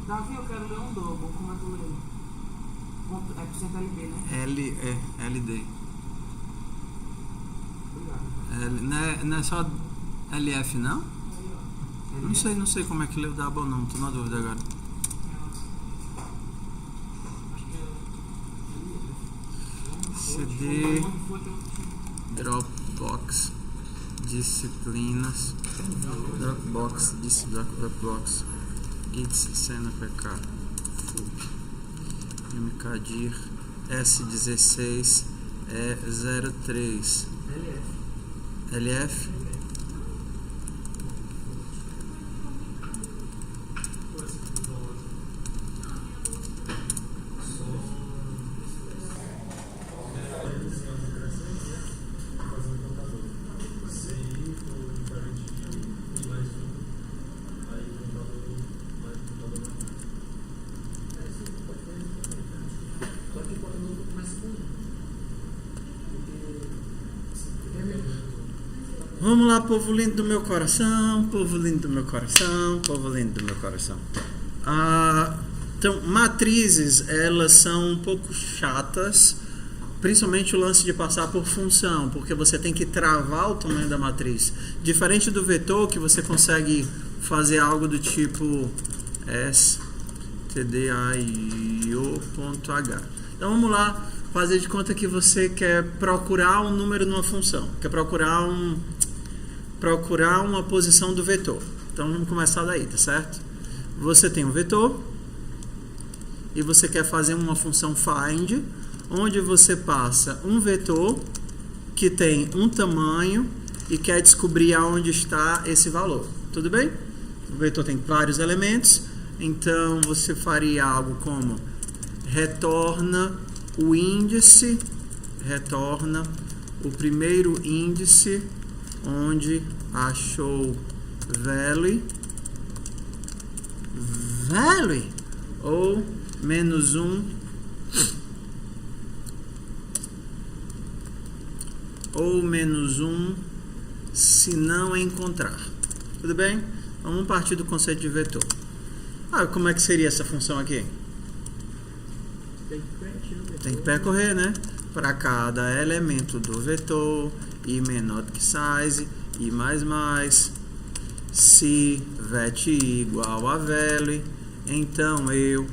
Davi, eu quero ler um double. Como é que eu leio? É por LD, né? LD. Obrigado. Não é só LF, não? Não sei como é que lê o double, não. Tô na dúvida agora. CD, Dropbox, disciplinas, Dropbox, Gits, cena PK, FUP, MKDIR, S16, E03, LF. Vamos lá, povo lindo do meu coração, povo lindo do meu coração, povo lindo do meu coração. Então, matrizes, elas são um pouco chatas, principalmente o lance de passar por função, porque você tem que travar o tamanho da matriz. Diferente do vetor, que você consegue fazer algo do tipo stdio.h. Então, vamos lá, fazer de conta que você quer procurar um número numa função, quer procurar uma posição do vetor. Então vamos começar daí, tá certo? Você tem um vetor e você quer fazer uma função find, onde você passa um vetor que tem um tamanho e quer descobrir aonde está esse valor. Tudo bem? O vetor tem vários elementos, então você faria algo como retorna o índice, retorna o primeiro índice onde achou value ou -1 ou -1 se não encontrar. Tudo bem? Vamos partir do conceito de vetor. Como é que seria essa função aqui? Tem que percorrer, né? Para cada elemento do vetor, i menor do que size, i mais, se vet igual a value, então eu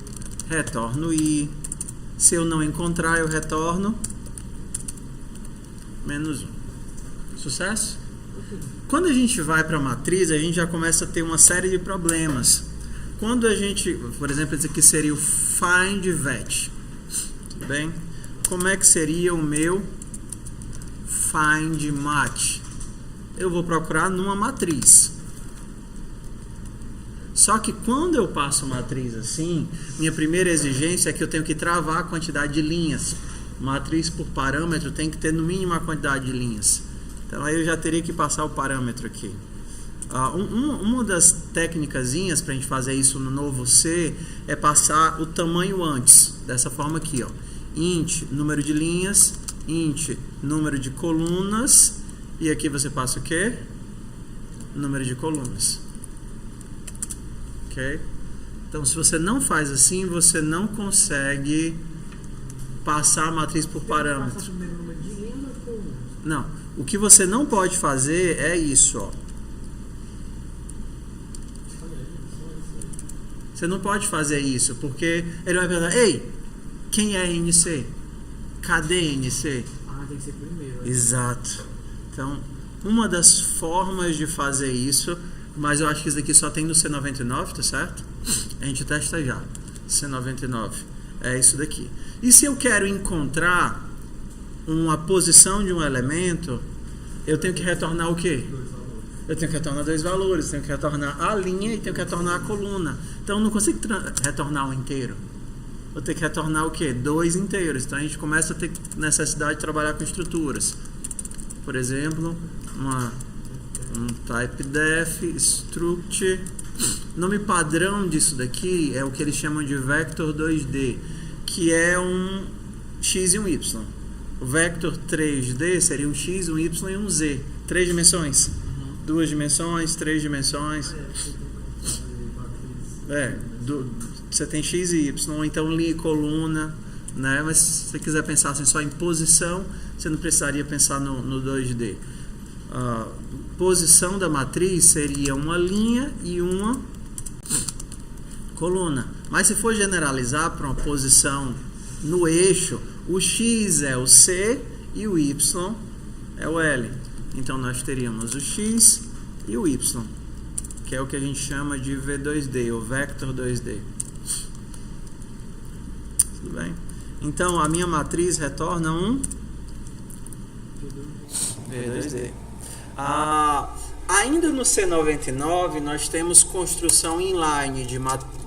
retorno i. Se eu não encontrar, eu retorno -1. Sucesso? Quando a gente vai para a matriz, a gente já começa a ter uma série de problemas. Quando a gente, por exemplo, esse aqui seria o find vet. Tudo bem? Como é que seria o meu find match? Eu vou procurar numa matriz. Só que quando eu passo matriz assim, minha primeira exigência é que eu tenho que travar a quantidade de linhas. Matriz por parâmetro tem que ter no mínimo a quantidade de linhas. Então aí eu já teria que passar o parâmetro aqui. Uma das técnicazinhas para a gente fazer isso no novo C é passar o tamanho antes. Dessa forma aqui, ó. Int, número de linhas, int, número de colunas, e aqui você passa o quê? Número de colunas. Ok? Então, se você não faz assim, você não consegue passar a matriz por parâmetro. Não. O que você não pode fazer é isso, ó. Você não pode fazer isso, porque ele vai perguntar: ei, quem é NC? Cadê NC? Tem que ser primeiro. Exato. Então, uma das formas de fazer isso, mas eu acho que isso daqui só tem no C99, tá certo? A gente testa já. C99 é isso daqui. E se eu quero encontrar uma posição de um elemento, eu tenho que retornar o quê? Eu tenho que retornar dois valores. Tenho que retornar a linha e tenho que retornar a coluna. Então, eu não consigo retornar um inteiro. Vou ter que retornar o quê? 2 inteiros. Então a gente começa a ter necessidade de trabalhar com estruturas. Por exemplo, um type def struct. Nome padrão disso daqui é o que eles chamam de vector 2D, que é um x e um y. O vector 3D seria um x, um y e um z. 3 dimensões. 2 dimensões, 3 dimensões. você tem x e y, ou então linha e coluna, né? Mas se você quiser pensar assim, só em posição, você não precisaria pensar no 2D. Posição da matriz seria uma linha e uma coluna. Mas se for generalizar para uma posição no eixo, o x é o C e o y é o L. Então nós teríamos o x e o y, que é o que a gente chama de V2D, ou Vector 2D. Tudo bem? Então a minha matriz retorna um V2D. Ainda no C99 nós temos construção inline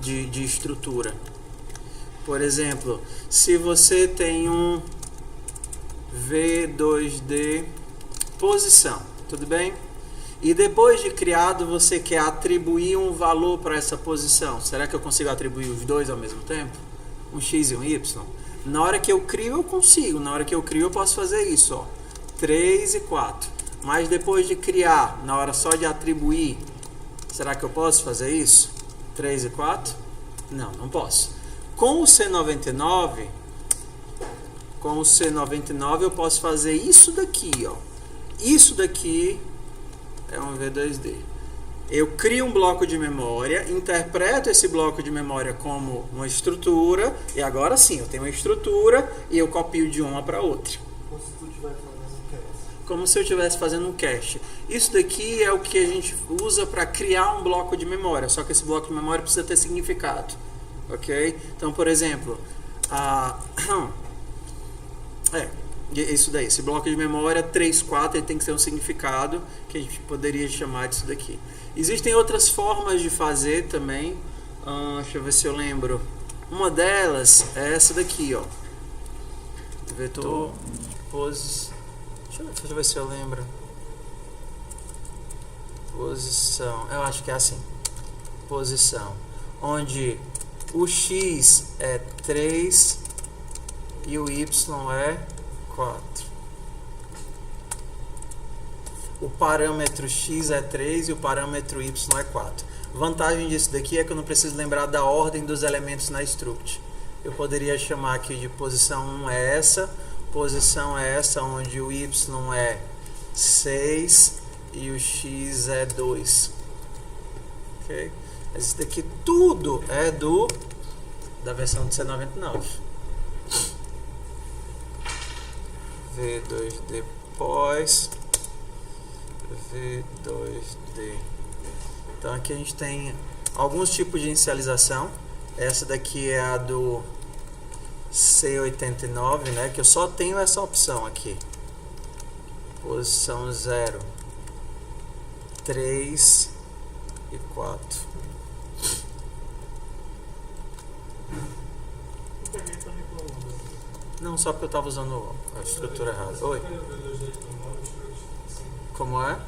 de estrutura. Por exemplo, se você tem um V2D posição, tudo bem? E depois de criado você quer atribuir um valor para essa posição. Será que eu consigo atribuir os dois ao mesmo tempo? Um x e um y? Na hora que eu crio eu consigo, na hora que eu crio eu posso fazer isso, ó, 3 e 4. Mas depois de criar, na hora só de atribuir, será que eu posso fazer isso? 3 e 4? Não, não posso. Com o C99 eu posso fazer isso daqui, ó. Isso daqui é um V2D. Eu crio um bloco de memória, interpreto esse bloco de memória como uma estrutura, e agora sim, eu tenho uma estrutura e eu copio de uma para outra. Como se eu estivesse fazendo um cache. Isso daqui é o que a gente usa para criar um bloco de memória, só que esse bloco de memória precisa ter significado. Ok? Então, por exemplo, isso daí, esse bloco de memória 3, 4, ele tem que ter um significado que a gente poderia chamar disso daqui. Existem outras formas de fazer também. Deixa eu ver se eu lembro. Uma delas é essa daqui, ó. Vetor posição. Deixa eu ver se eu lembro. Posição. Eu acho que é assim. Posição. Onde o x é 3 e o y é 4. O parâmetro x é 3 e o parâmetro y é 4. Vantagem disso daqui é que eu não preciso lembrar da ordem dos elementos na struct. Eu poderia chamar aqui de posição 1 é essa, posição é essa, onde o y é 6 e o x é 2. Ok? Isso daqui tudo é da versão de C99. V2D pós V2D. Então aqui a gente tem alguns tipos de inicialização. Essa daqui é a do C89, né? Que eu só tenho essa opção aqui. Posição 0, 3 e 4. Não, só porque eu estava usando a estrutura errada. Oi? Como é?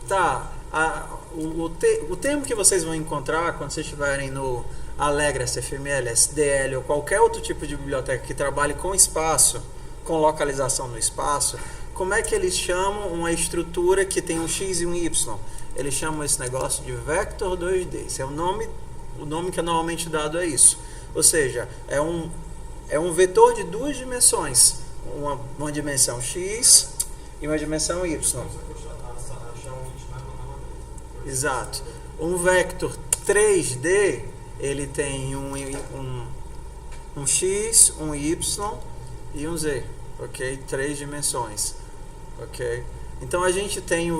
Tá. O termo que vocês vão encontrar quando vocês estiverem no Allegra, SFML, SDL ou qualquer outro tipo de biblioteca que trabalhe com espaço, com localização no espaço, como é que eles chamam uma estrutura que tem um x e um y? Eles chamam esse negócio de Vector 2D. Esse é o nome que é normalmente dado é isso. Ou seja, é um vetor de duas dimensões. Uma dimensão x e uma dimensão y. Exato. Um vector 3D, ele tem um x, um y e um z. Ok? 3 dimensões. Ok? Então a gente tem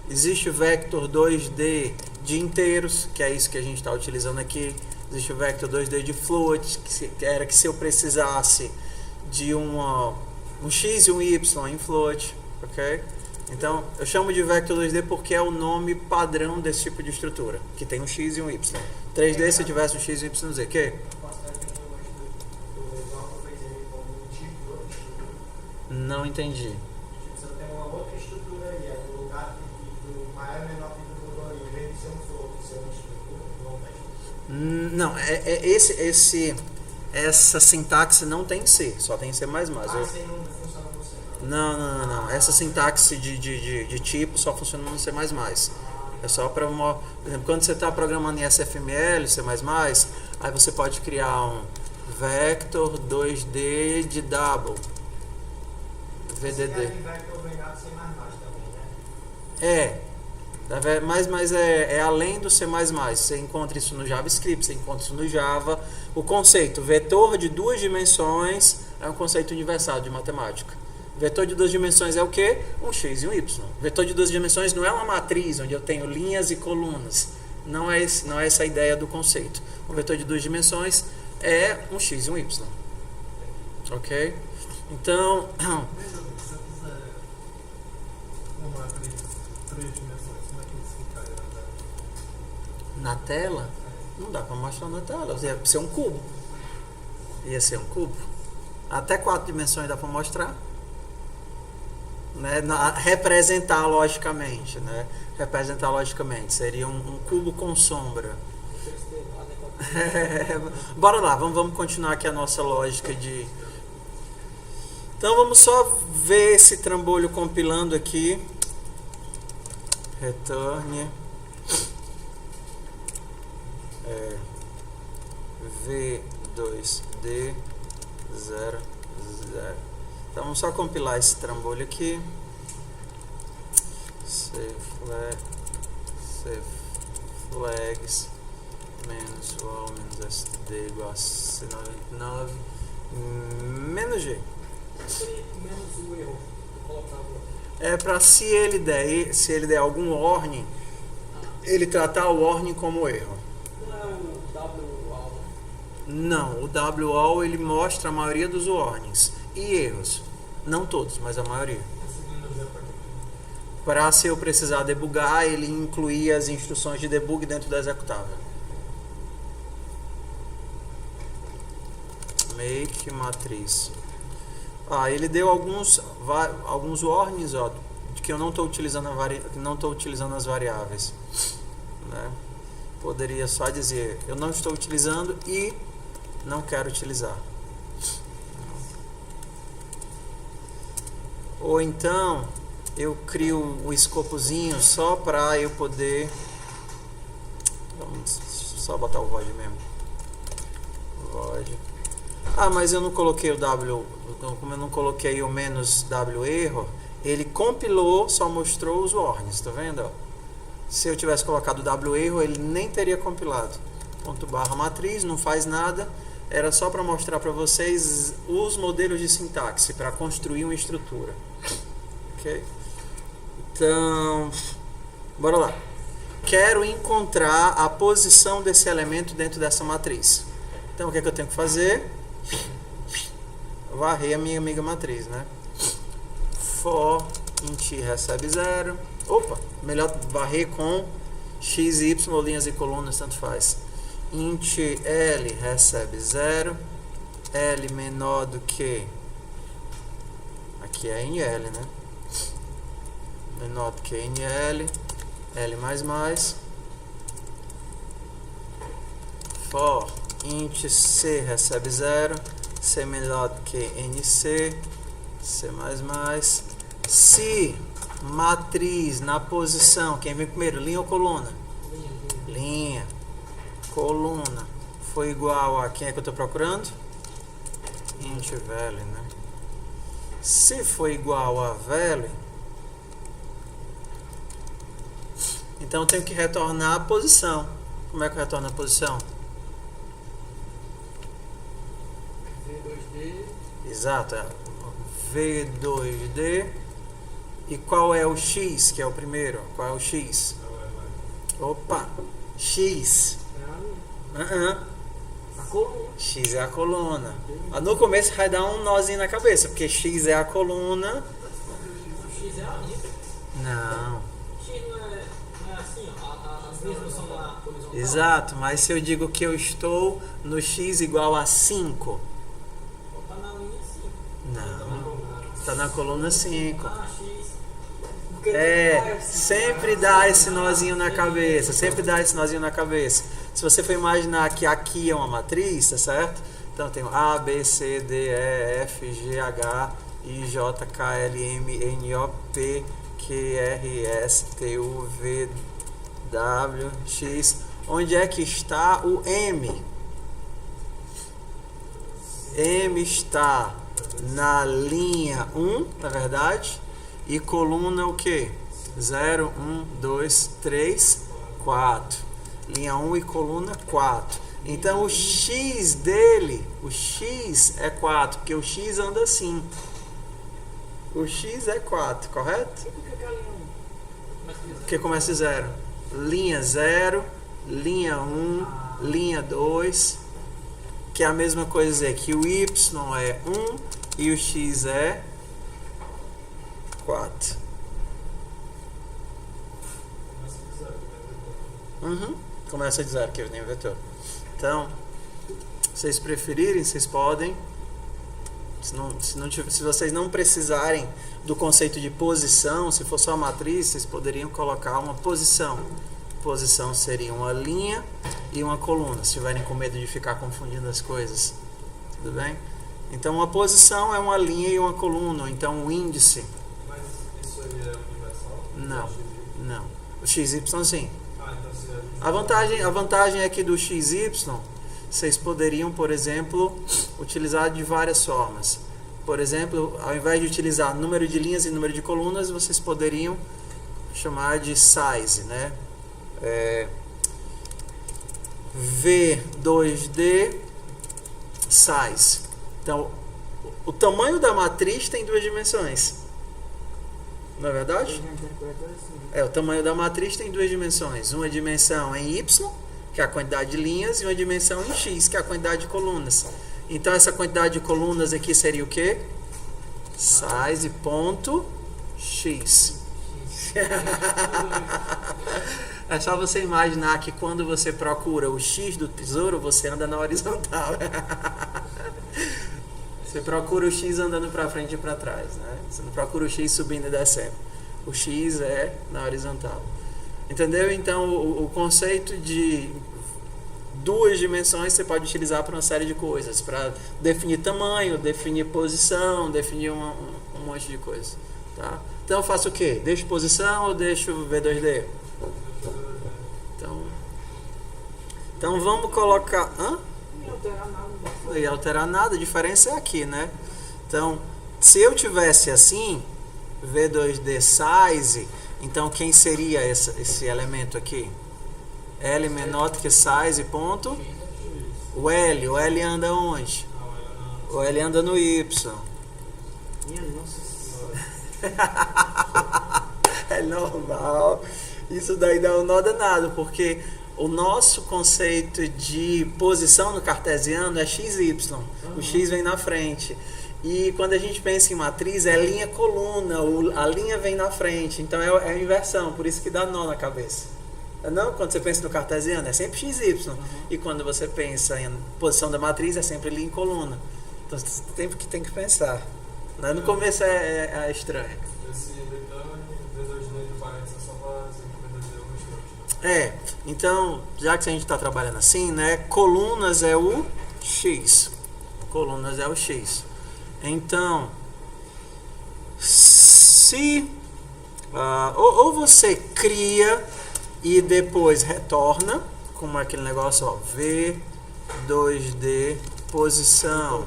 existe o vector 2D de inteiros, que é isso que a gente está utilizando aqui. Existe o vector 2D de float, que era que se eu precisasse de um x e um y em float, ok? Então, eu chamo de vector 2D porque é o nome padrão desse tipo de estrutura, que tem um x e um y. 3D se tivesse um x e um y, z, que? Não entendi. Você tem uma outra estrutura aí, é no lugar do maior e menor que do valor, em vez de ser um float, ser uma estrutura, não, essa sintaxe não tem C, só tem C++. C não funciona no C. Não. Essa sintaxe de tipo só funciona no C++. É só para, por exemplo, quando você está programando em SFML, C++, aí você pode criar um vector 2D de double, VDD. Mas é além do C++. Você encontra isso no JavaScript, você encontra isso no Java. O conceito vetor de 2 dimensões é um conceito universal de matemática. Vetor de 2 dimensões é o quê? Um x e um y. Vetor de 2 dimensões não é uma matriz onde eu tenho linhas e colunas. Não é essa a ideia do conceito. Um vetor de 2 dimensões é um x e um y. Ok? Então... Se eu quiser uma matriz de 3 dimensões, como é que isso ficaria na tela? Não dá para mostrar na tela. Ia ser um cubo. Ia ser um cubo. Até 4 dimensões dá para mostrar. Né? Representar logicamente. Né? Representar logicamente. Seria um cubo com sombra. Bora lá, vamos continuar aqui a nossa lógica de... Então vamos só ver esse trambolho compilando aqui. Return V2D 0, 0. Então vamos só compilar esse trambolho aqui. Flags menos wall menos std igual a C99 menos G. Menos o erro. É para se ele der algum warning, ele tratar o warning como erro. Não é o WAL? Não, o WAL ele mostra a maioria dos warnings e erros. Não todos, mas a maioria. Para se eu precisar debugar, ele incluir as instruções de debug dentro do executável. Make matriz. Ele deu alguns warnings, ó, de que eu não estou utilizando as variáveis. Né? Poderia só dizer, eu não estou utilizando e não quero utilizar. Ou então eu crio o escopozinho só para eu poder... Vamos só botar o void mesmo. Void. Mas eu não coloquei o W, como eu não coloquei o menos W erro, ele compilou, só mostrou os warnings, tá vendo? Se eu tivesse colocado o W erro, ele nem teria compilado. Ponto barra matriz, não faz nada, era só para mostrar para vocês os modelos de sintaxe, para construir uma estrutura. Ok? Então, bora lá. Quero encontrar a posição desse elemento dentro dessa matriz. Então, o que é que eu tenho que fazer? Varrer a minha amiga matriz, né? For int recebe 0. Opa, melhor varrer com x e y, linhas e colunas, tanto faz. Int L recebe 0. L menor do que... Aqui é NL, né? Menor do que NL. L mais. For int C recebe 0. C menor do que NC. C mais. Se matriz na posição, quem vem primeiro, linha ou coluna? Linha. Coluna foi igual a quem é que eu estou procurando? Int value, né? Se for igual a value, então eu tenho que retornar a posição. Como é que eu retorno a posição? V2D. Exato, é V2D. E qual é o X, que é o primeiro? Qual é o X? Opa, X. A coluna. X é a coluna. No começo vai dar um nozinho na cabeça, porque X é a coluna. O X é a linha. Não. X não é assim, ó. As linhas não são na horizontal. Exato, mas se eu digo que eu estou no X igual a 5. Tá na linha 5. Não. Está na coluna 5. X. Sempre dá esse nozinho na cabeça. Sempre dá esse nozinho na cabeça. Se você for imaginar que aqui é uma matriz, tá certo? Então tem A, B, C, D, E, F, G, H, I, J, K, L, M, N, O, P, Q, R, S, T, U, V, W, X. Onde é que está o M? M está na linha 1, na verdade, e coluna o que? 0, 1, 2, 3, 4. Linha 1 e coluna 4. Então o X dele, o X é 4, porque o X anda assim. O X é 4, correto? E por que a linha 1? Porque começa em 0. Linha 0, linha 1, linha 2. Que é a mesma coisa dizer que o Y é 1 e o X é 4. Começa de 0, que nem o vetor. Então, se vocês preferirem, vocês podem. Se vocês não precisarem do conceito de posição, se for só a matriz, vocês poderiam colocar uma posição. Posição seria uma linha e uma coluna, se tiverem com medo de ficar confundindo as coisas. Tudo bem? Então, uma posição é uma linha e uma coluna. Então, o índice. Mas isso aí é universal? Não. O XY, sim. Então se A vantagem é que do XY, vocês poderiam, por exemplo, utilizar de várias formas. Por exemplo, ao invés de utilizar número de linhas e número de colunas, vocês poderiam chamar de size, né? V2D size. Então, o tamanho da matriz tem duas dimensões. Não é verdade? O tamanho da matriz tem duas dimensões. Uma dimensão em Y, que é a quantidade de linhas, e uma dimensão em X, que é a quantidade de colunas. Então, essa quantidade de colunas aqui seria o quê? Size.x. É só você imaginar que quando você procura o X do tesouro, você anda na horizontal. Você procura o X andando para frente e para trás, né? Você não procura o X subindo e descendo. O X é na horizontal. Entendeu? Então, o conceito de duas dimensões você pode utilizar para uma série de coisas. Para definir tamanho, definir posição, definir um monte de coisas. Tá? Então, eu faço o quê? Deixo posição ou deixo V2D? Então vamos colocar... Não alterar nada. Não ia alterar nada, a diferença é aqui, né? Então, se eu tivesse assim, V2D size, então quem seria esse elemento aqui? L menor do que size, ponto. O L anda onde? O L anda no Y. Minha nossa senhora. É normal. Isso daí dá um nó danado, porque o nosso conceito de posição no cartesiano é XY. O X vem na frente. E quando a gente pensa em matriz, é linha-coluna. A linha vem na frente. Então é a inversão. Por isso que dá nó na cabeça. Não? Quando você pensa no cartesiano, é sempre XY. E quando você pensa em posição da matriz, é sempre linha e coluna. Então você tem que pensar. No começo é estranho. Esse vetor V2D de parênteses é só para dizer que V2D é um instante. Então, já que a gente está trabalhando assim, né? Colunas é o X. Colunas é o X. Então, se ou você cria e depois retorna, como aquele negócio, ó, V2D posição.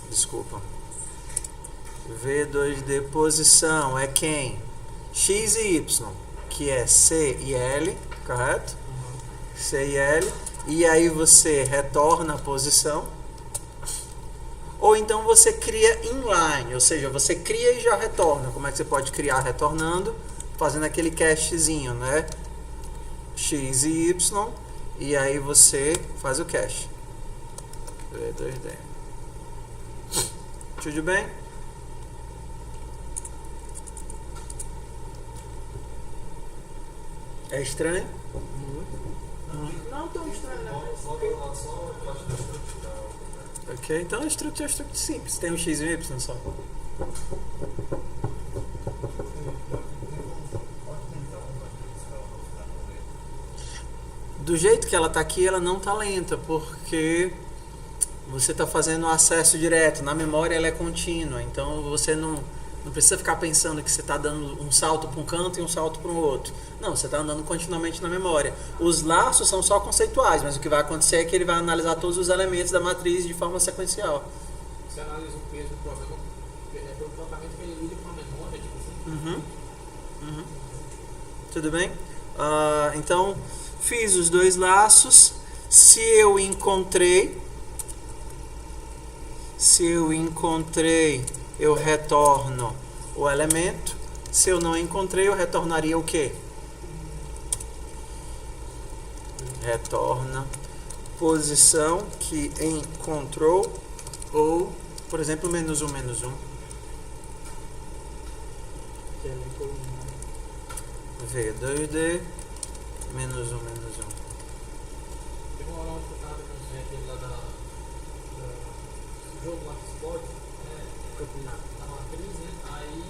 Desculpa. V2D posição é quem? X e Y, que é C e L, correto? C e L. E aí você retorna a posição. Ou então você cria inline, ou seja, você cria e já retorna. Como é que você pode criar retornando? Fazendo aquele cachezinho, né? X e Y. E aí você faz o cache. V2D. Tudo bem? É estranho? Não tão estranho, né? Volta lá só a parte da estrutura. Ok, então a estrutura é simples. Tem um X e um Y só. Do jeito que ela está aqui, ela não está lenta, porque você está fazendo acesso direto. Na memória ela é contínua, então você não Não precisa ficar pensando que você está dando um salto para um canto e um salto para o outro. Não, você está andando continuamente na memória. Os laços são só conceituais, mas o que vai acontecer é que ele vai analisar todos os elementos da matriz de forma sequencial. Você analisa o peso do programa pelo tratamento que ele lida com a memória, tipo assim. Tudo bem? Então, fiz os dois laços. Se eu encontrei, eu retorno o elemento. Se eu não encontrei, eu retornaria o quê? Retorna posição que encontrou, ou, por exemplo, -1, -1. V2D, -1, -1. Tem uma hora onde eu estava vendo aquele lá do jogo lá que explode, na matriz, né? Aí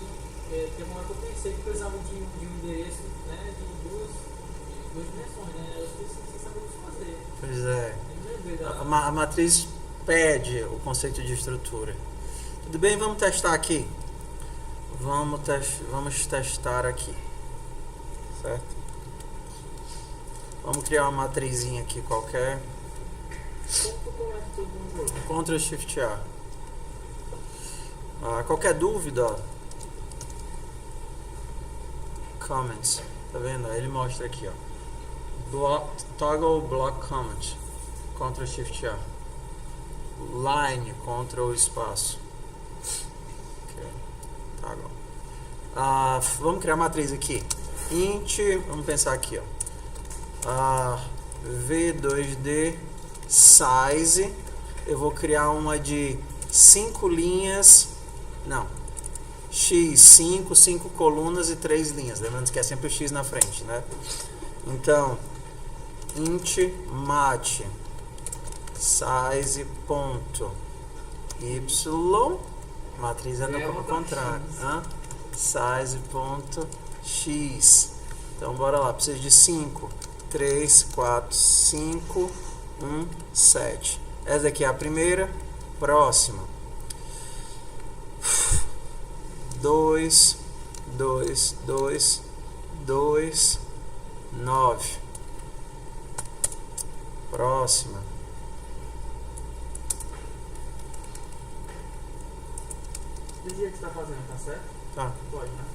tem uma hora que eu pensei que precisava de um endereço, né, de duas dimensões, né? Eu esqueci sem saber o que fazer. Pois é. Eu lembrei da... A matriz pede o conceito de estrutura. Tudo bem? Vamos testar aqui. Vamos testar aqui. Certo? Vamos criar uma matrizinha aqui qualquer. Ctrl Shift A. Qualquer dúvida, ó. Comments. Tá vendo? Ele mostra aqui, ó. Toggle block comment. Ctrl Shift A. Line, Ctrl espaço. Okay. Toggle. Vamos criar a matriz aqui. Int, vamos pensar aqui, ó. V2D size. Eu vou criar uma de 5 linhas. Não. X, 5 colunas e 3 linhas. Lembrando que é sempre o X na frente, né? Então, int mat size ponto y, matriz é no contrário, size ponto x. Então bora lá, preciso de 5, 3, 4, 5, 1, 7. Essa daqui é a primeira. Próxima. 2, 2, 2, 2, 9. Próxima. Do jeito que você tá fazendo, tá certo? Tá. Pode, né?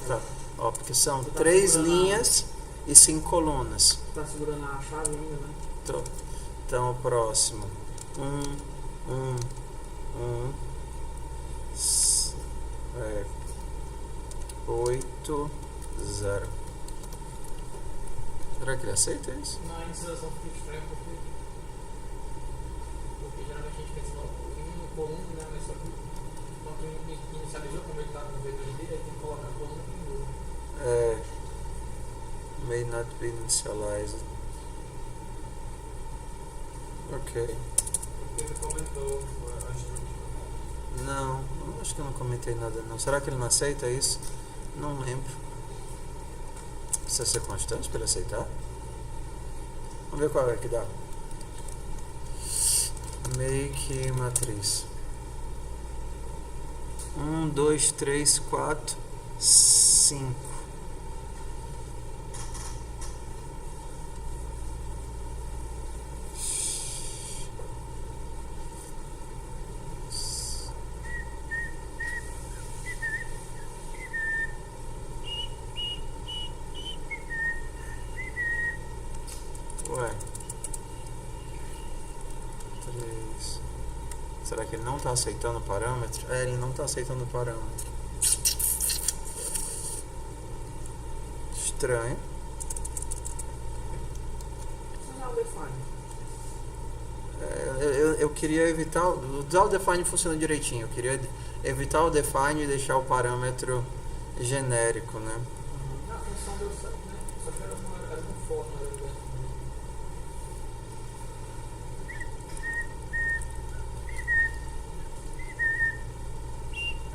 Tá. Ó, porque são 3 linhas e 5 colunas. Tá segurando a chave ainda, né? Então, o próximo. 8, 0. Será que ele aceita isso? Na inicialização fica estranho porque geralmente a gente pensa no coluna, né? Mas só que quando inicializou, como ele tá no V2D, aí tem que colocar a coluna primeiro. May not be initialized. Ok. Porque ele comentou a estrutura. Não, acho que eu não comentei nada não. Será que ele não aceita isso? Não lembro. Precisa ser constante para ele aceitar? Vamos ver qual é que dá. Make matriz. 1, 2, 3, 4, 5. Ué. 3. Será que ele não está aceitando o parâmetro? Ele não está aceitando o parâmetro. Estranho. Usar o define. Eu queria evitar. O define funciona direitinho. Eu queria evitar o define e deixar o parâmetro genérico, né? A função deu certo, né? Só que era uma forma.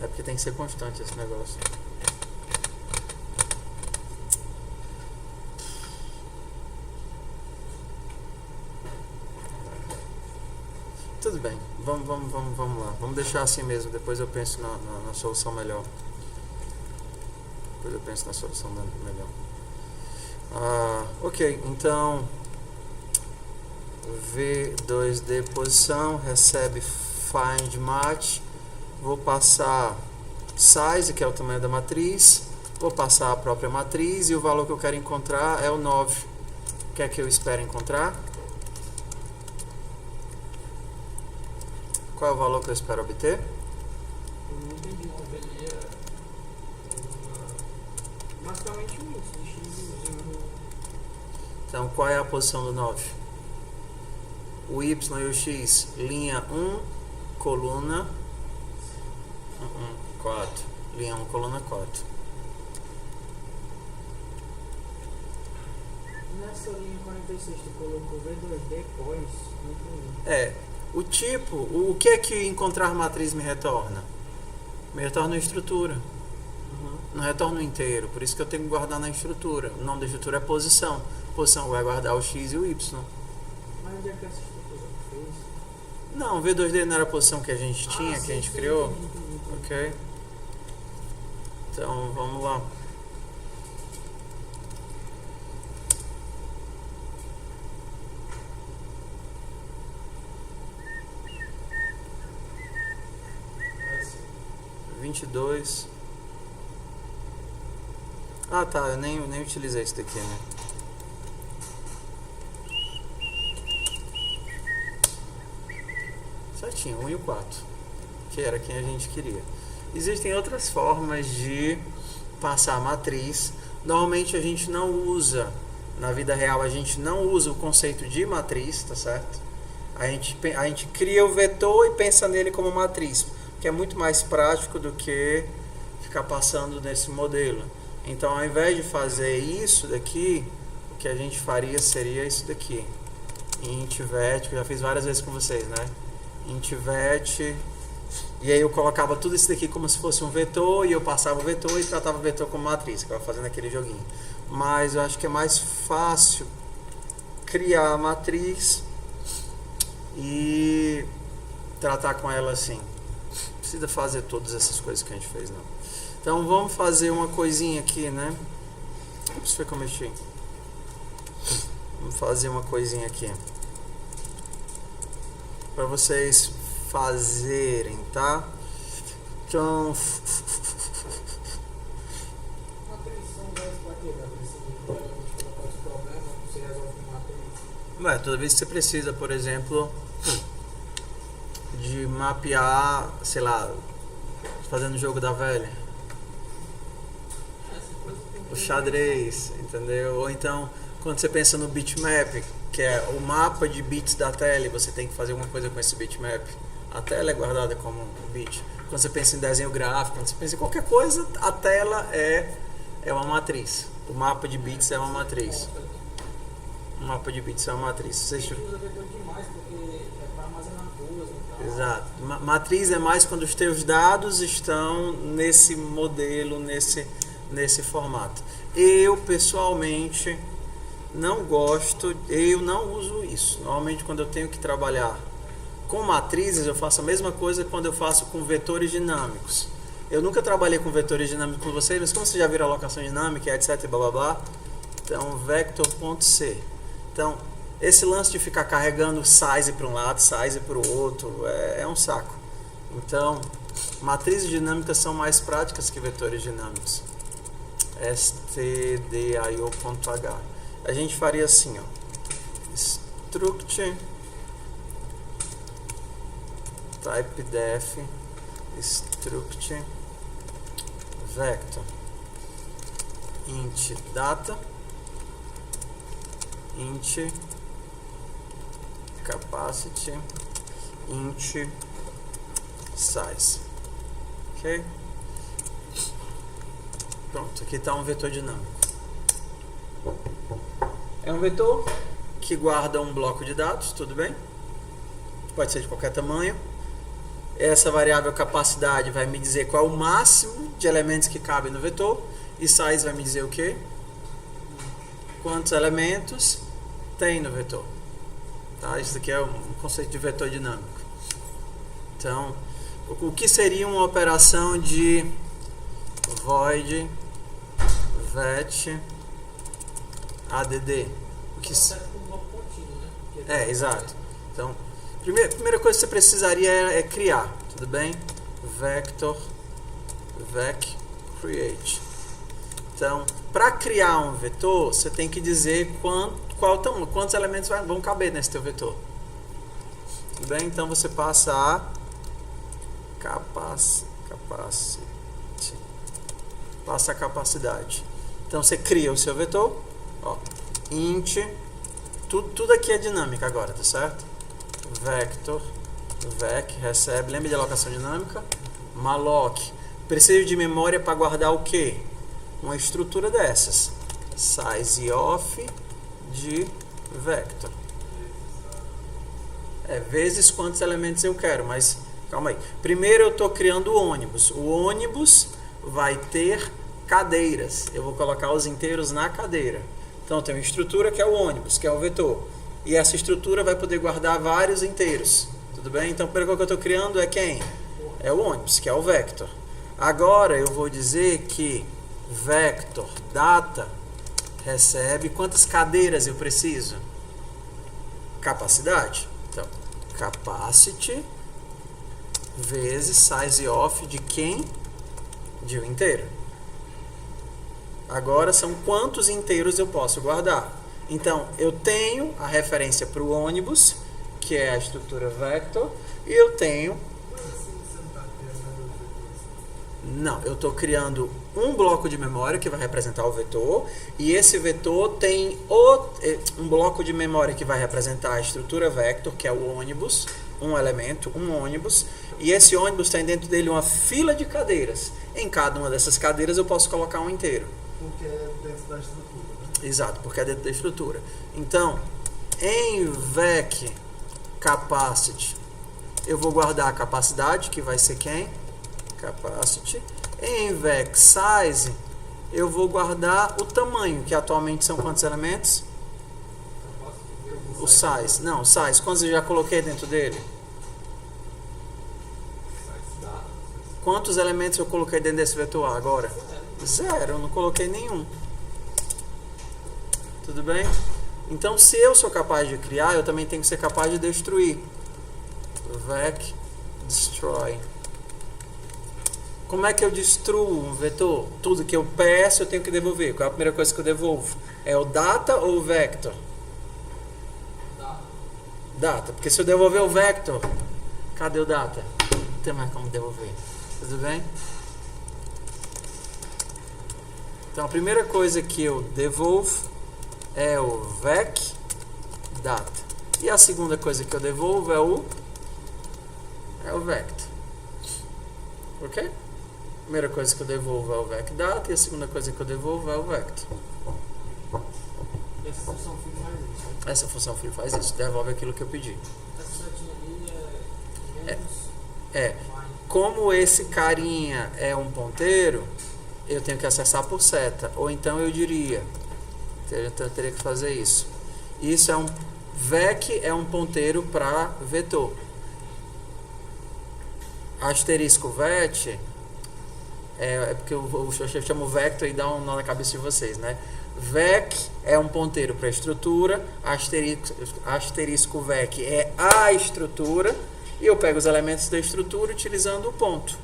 É porque tem que ser constante esse negócio. Tudo bem, vamos lá. Vamos deixar assim mesmo, depois eu penso na solução melhor. Depois eu penso na solução melhor. Ok, então V2D posição, recebe find match, vou passar size, que é o tamanho da matriz, vou passar a própria matriz e o valor que eu quero encontrar é o 9. O que é que eu espero encontrar? Qual é o valor que eu espero obter? Eu não entendi, ovelha. Basicamente isso, de x. Então, qual é a posição do 9? O y e o x, linha 1, coluna 4. Linha 1, coluna 4. Nessa linha 46, tu colocou V2D pós. O tipo, o que é que encontrar matriz me retorna? Me retorna a estrutura. Não retorna o inteiro, por isso que eu tenho que guardar na estrutura. O nome da estrutura é posição. Posição vai guardar o x e o y. Mas onde é que essa estrutura fez? Não, V2D não era a posição que a gente tinha, que a gente criou? Entendi. Ok. Então, vamos lá. Vai ser. 22. Ah, tá, eu nem utilizei isso daqui, né? Certinho, 1 e o 4, que era quem a gente queria. Existem outras formas de passar a matriz. Normalmente a gente não usa, na vida real, a gente não usa o conceito de matriz, tá certo? A gente cria o vetor e pensa nele como matriz, que é muito mais prático do que ficar passando nesse modelo. Então, ao invés de fazer isso daqui, o que a gente faria seria isso daqui. Int vet, que eu já fiz várias vezes com vocês, né? Int vet, e aí eu colocava tudo isso daqui como se fosse um vetor, e eu passava o vetor e tratava o vetor como matriz, que eu estava fazendo aquele joguinho. Mas eu acho que é mais fácil criar a matriz e tratar com ela assim. Não precisa fazer todas essas coisas que a gente fez, não. Então vamos fazer uma coisinha aqui, né? Isso foi que eu mexi. Vamos fazer uma coisinha aqui para vocês fazerem, tá? Então, toda vez que você precisa, por exemplo, de mapear, sei lá, fazendo o jogo da velha, o xadrez, entendeu? Ou então, quando você pensa no bitmap, que é o mapa de bits da tela, e você tem que fazer alguma coisa com esse bitmap. A tela é guardada como um bit. Quando você pensa em desenho gráfico, quando você pensa em qualquer coisa, a tela é uma matriz. O mapa de bits é uma matriz. O mapa de bits é uma matriz. Você usa vetor demais porque é para armazenar coisa e tal. Exato. Matriz é mais quando os teus dados estão nesse modelo, nesse formato. Eu, pessoalmente, não gosto, eu não uso isso. Normalmente, quando eu tenho que trabalhar com matrizes, eu faço a mesma coisa quando eu faço com vetores dinâmicos. Eu nunca trabalhei com vetores dinâmicos com vocês, mas como vocês já viram a alocação dinâmica, etc, blá blá blá, então vector.c. Então, esse lance de ficar carregando size para um lado, size para o outro, é um saco. Então, matrizes dinâmicas são mais práticas que vetores dinâmicos. stdio.h. A gente faria assim, ó. Struct type def struct vector int data int capacity int size. Ok? Pronto, aqui está um vetor dinâmico. É um vetor que guarda um bloco de dados, tudo bem? Pode ser de qualquer tamanho. Essa variável capacidade vai me dizer qual é o máximo de elementos que cabem no vetor. E size vai me dizer o quê? Quantos elementos tem no vetor. Tá? Isso aqui é um conceito de vetor dinâmico. Então, o que seria uma operação de void vet add. Que serve como bloco contínuo, né? Exato. Então, primeira coisa que você precisaria é criar, tudo bem? Vector vec create. Então, para criar um vetor, você tem que dizer quantos elementos vão caber nesse teu vetor. Tudo bem? Então você passa a capacidade. Então você cria o seu vetor, ó, int, tudo aqui é dinâmica agora, tá certo? Vector vec recebe, lembra de alocação dinâmica? Malloc, preciso de memória para guardar o quê? Uma estrutura dessas, size of de vector, vezes quantos elementos eu quero, mas calma aí, primeiro eu estou criando o ônibus. O ônibus vai ter cadeiras, eu vou colocar os inteiros na cadeira. Então tem uma estrutura que é o ônibus, que é o vetor, e essa estrutura vai poder guardar vários inteiros, tudo bem? Então a primeira coisa que eu estou criando é quem? É o ônibus, que é o vector. Agora eu vou dizer que vector data recebe quantas cadeiras eu preciso? Capacidade. Então, capacity vezes size of de quem? De um inteiro. Agora são quantos inteiros eu posso guardar. Então, eu tenho a referência para o ônibus, que é a estrutura vector, e eu tenho... Não, eu estou criando um bloco de memória que vai representar o vetor, e esse vetor tem um bloco de memória que vai representar a estrutura vector, que é o ônibus, um elemento, um ônibus, e esse ônibus tem dentro dele uma fila de cadeiras. Em cada uma dessas cadeiras eu posso colocar um inteiro. Porque é dentro da estrutura, né? Exato, porque é dentro da estrutura. Então, em vec capacity, eu vou guardar a capacidade, que vai ser quem? Capacity. Em vec size, eu vou guardar o tamanho, que atualmente são quantos elementos? O size. Não, o size. Quantos eu já coloquei dentro dele? Quantos elementos eu coloquei dentro desse vetor A agora? 0, eu não coloquei nenhum. Tudo bem? Então, se eu sou capaz de criar, eu também tenho que ser capaz de destruir. Vec destroy. Como é que eu destruo um vetor? Tudo que eu peço eu tenho que devolver. Qual é a primeira coisa que eu devolvo? É o data ou o vector? Data. Porque se eu devolver o vector, cadê o data? Não tem mais como devolver. Tudo bem? Então a primeira coisa que eu devolvo é o vec data. E a segunda coisa que eu devolvo é o vector. Ok? A primeira coisa que eu devolvo é o vec data e a segunda coisa que eu devolvo é o vector. Essa função fio faz isso, né? Essa função fio faz isso, devolve aquilo que eu pedi. Essa setinha ali é menos Como esse carinha é um ponteiro, eu tenho que acessar por seta. Ou então eu diria, eu teria que fazer isso. Isso é um vec, é um ponteiro para vetor. Asterisco vet é porque eu chamo vector e dá um nó na cabeça de vocês, né? Vec é um ponteiro para estrutura, asterisco vec é a estrutura, e eu pego os elementos da estrutura utilizando o ponto.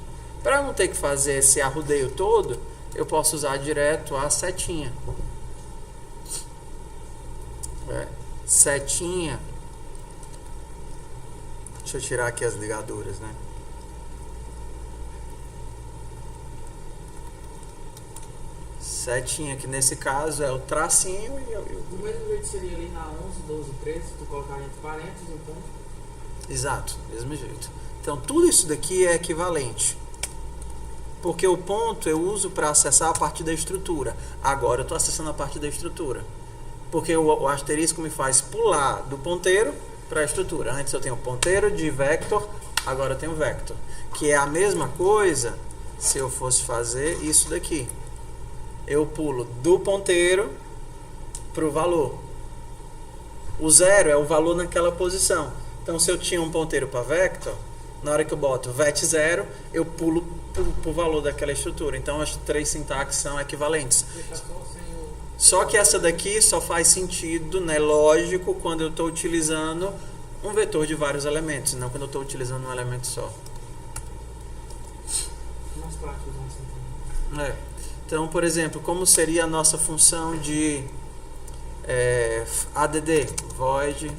Para não ter que fazer esse arrudeio todo, eu posso usar direto a setinha. Setinha. Deixa eu tirar aqui as ligaduras, né? Setinha, que nesse caso é o tracinho e do mesmo jeito seria ali na 11, 12, 13, tu colocar entre parênteses um ponto. Exato, mesmo jeito. Então tudo isso daqui é equivalente. Porque o ponto eu uso para acessar a parte da estrutura. Agora eu estou acessando a parte da estrutura. Porque o asterisco me faz pular do ponteiro para a estrutura. Antes eu tenho ponteiro de vector, agora eu tenho vector. Que é a mesma coisa se eu fosse fazer isso daqui. Eu pulo do ponteiro para o valor. O 0 é o valor naquela posição. Então, se eu tinha um ponteiro para vector, na hora que eu boto vet 0, eu pulo por valor daquela estrutura. Então as 3 sintaxes são equivalentes. Deixar só sem o... Só que essa daqui só faz sentido, né, lógico, quando eu estou utilizando um vetor de vários elementos, não quando eu estou utilizando um elemento só. Mais práticos, assim. Então, por exemplo, como seria a nossa função de add, void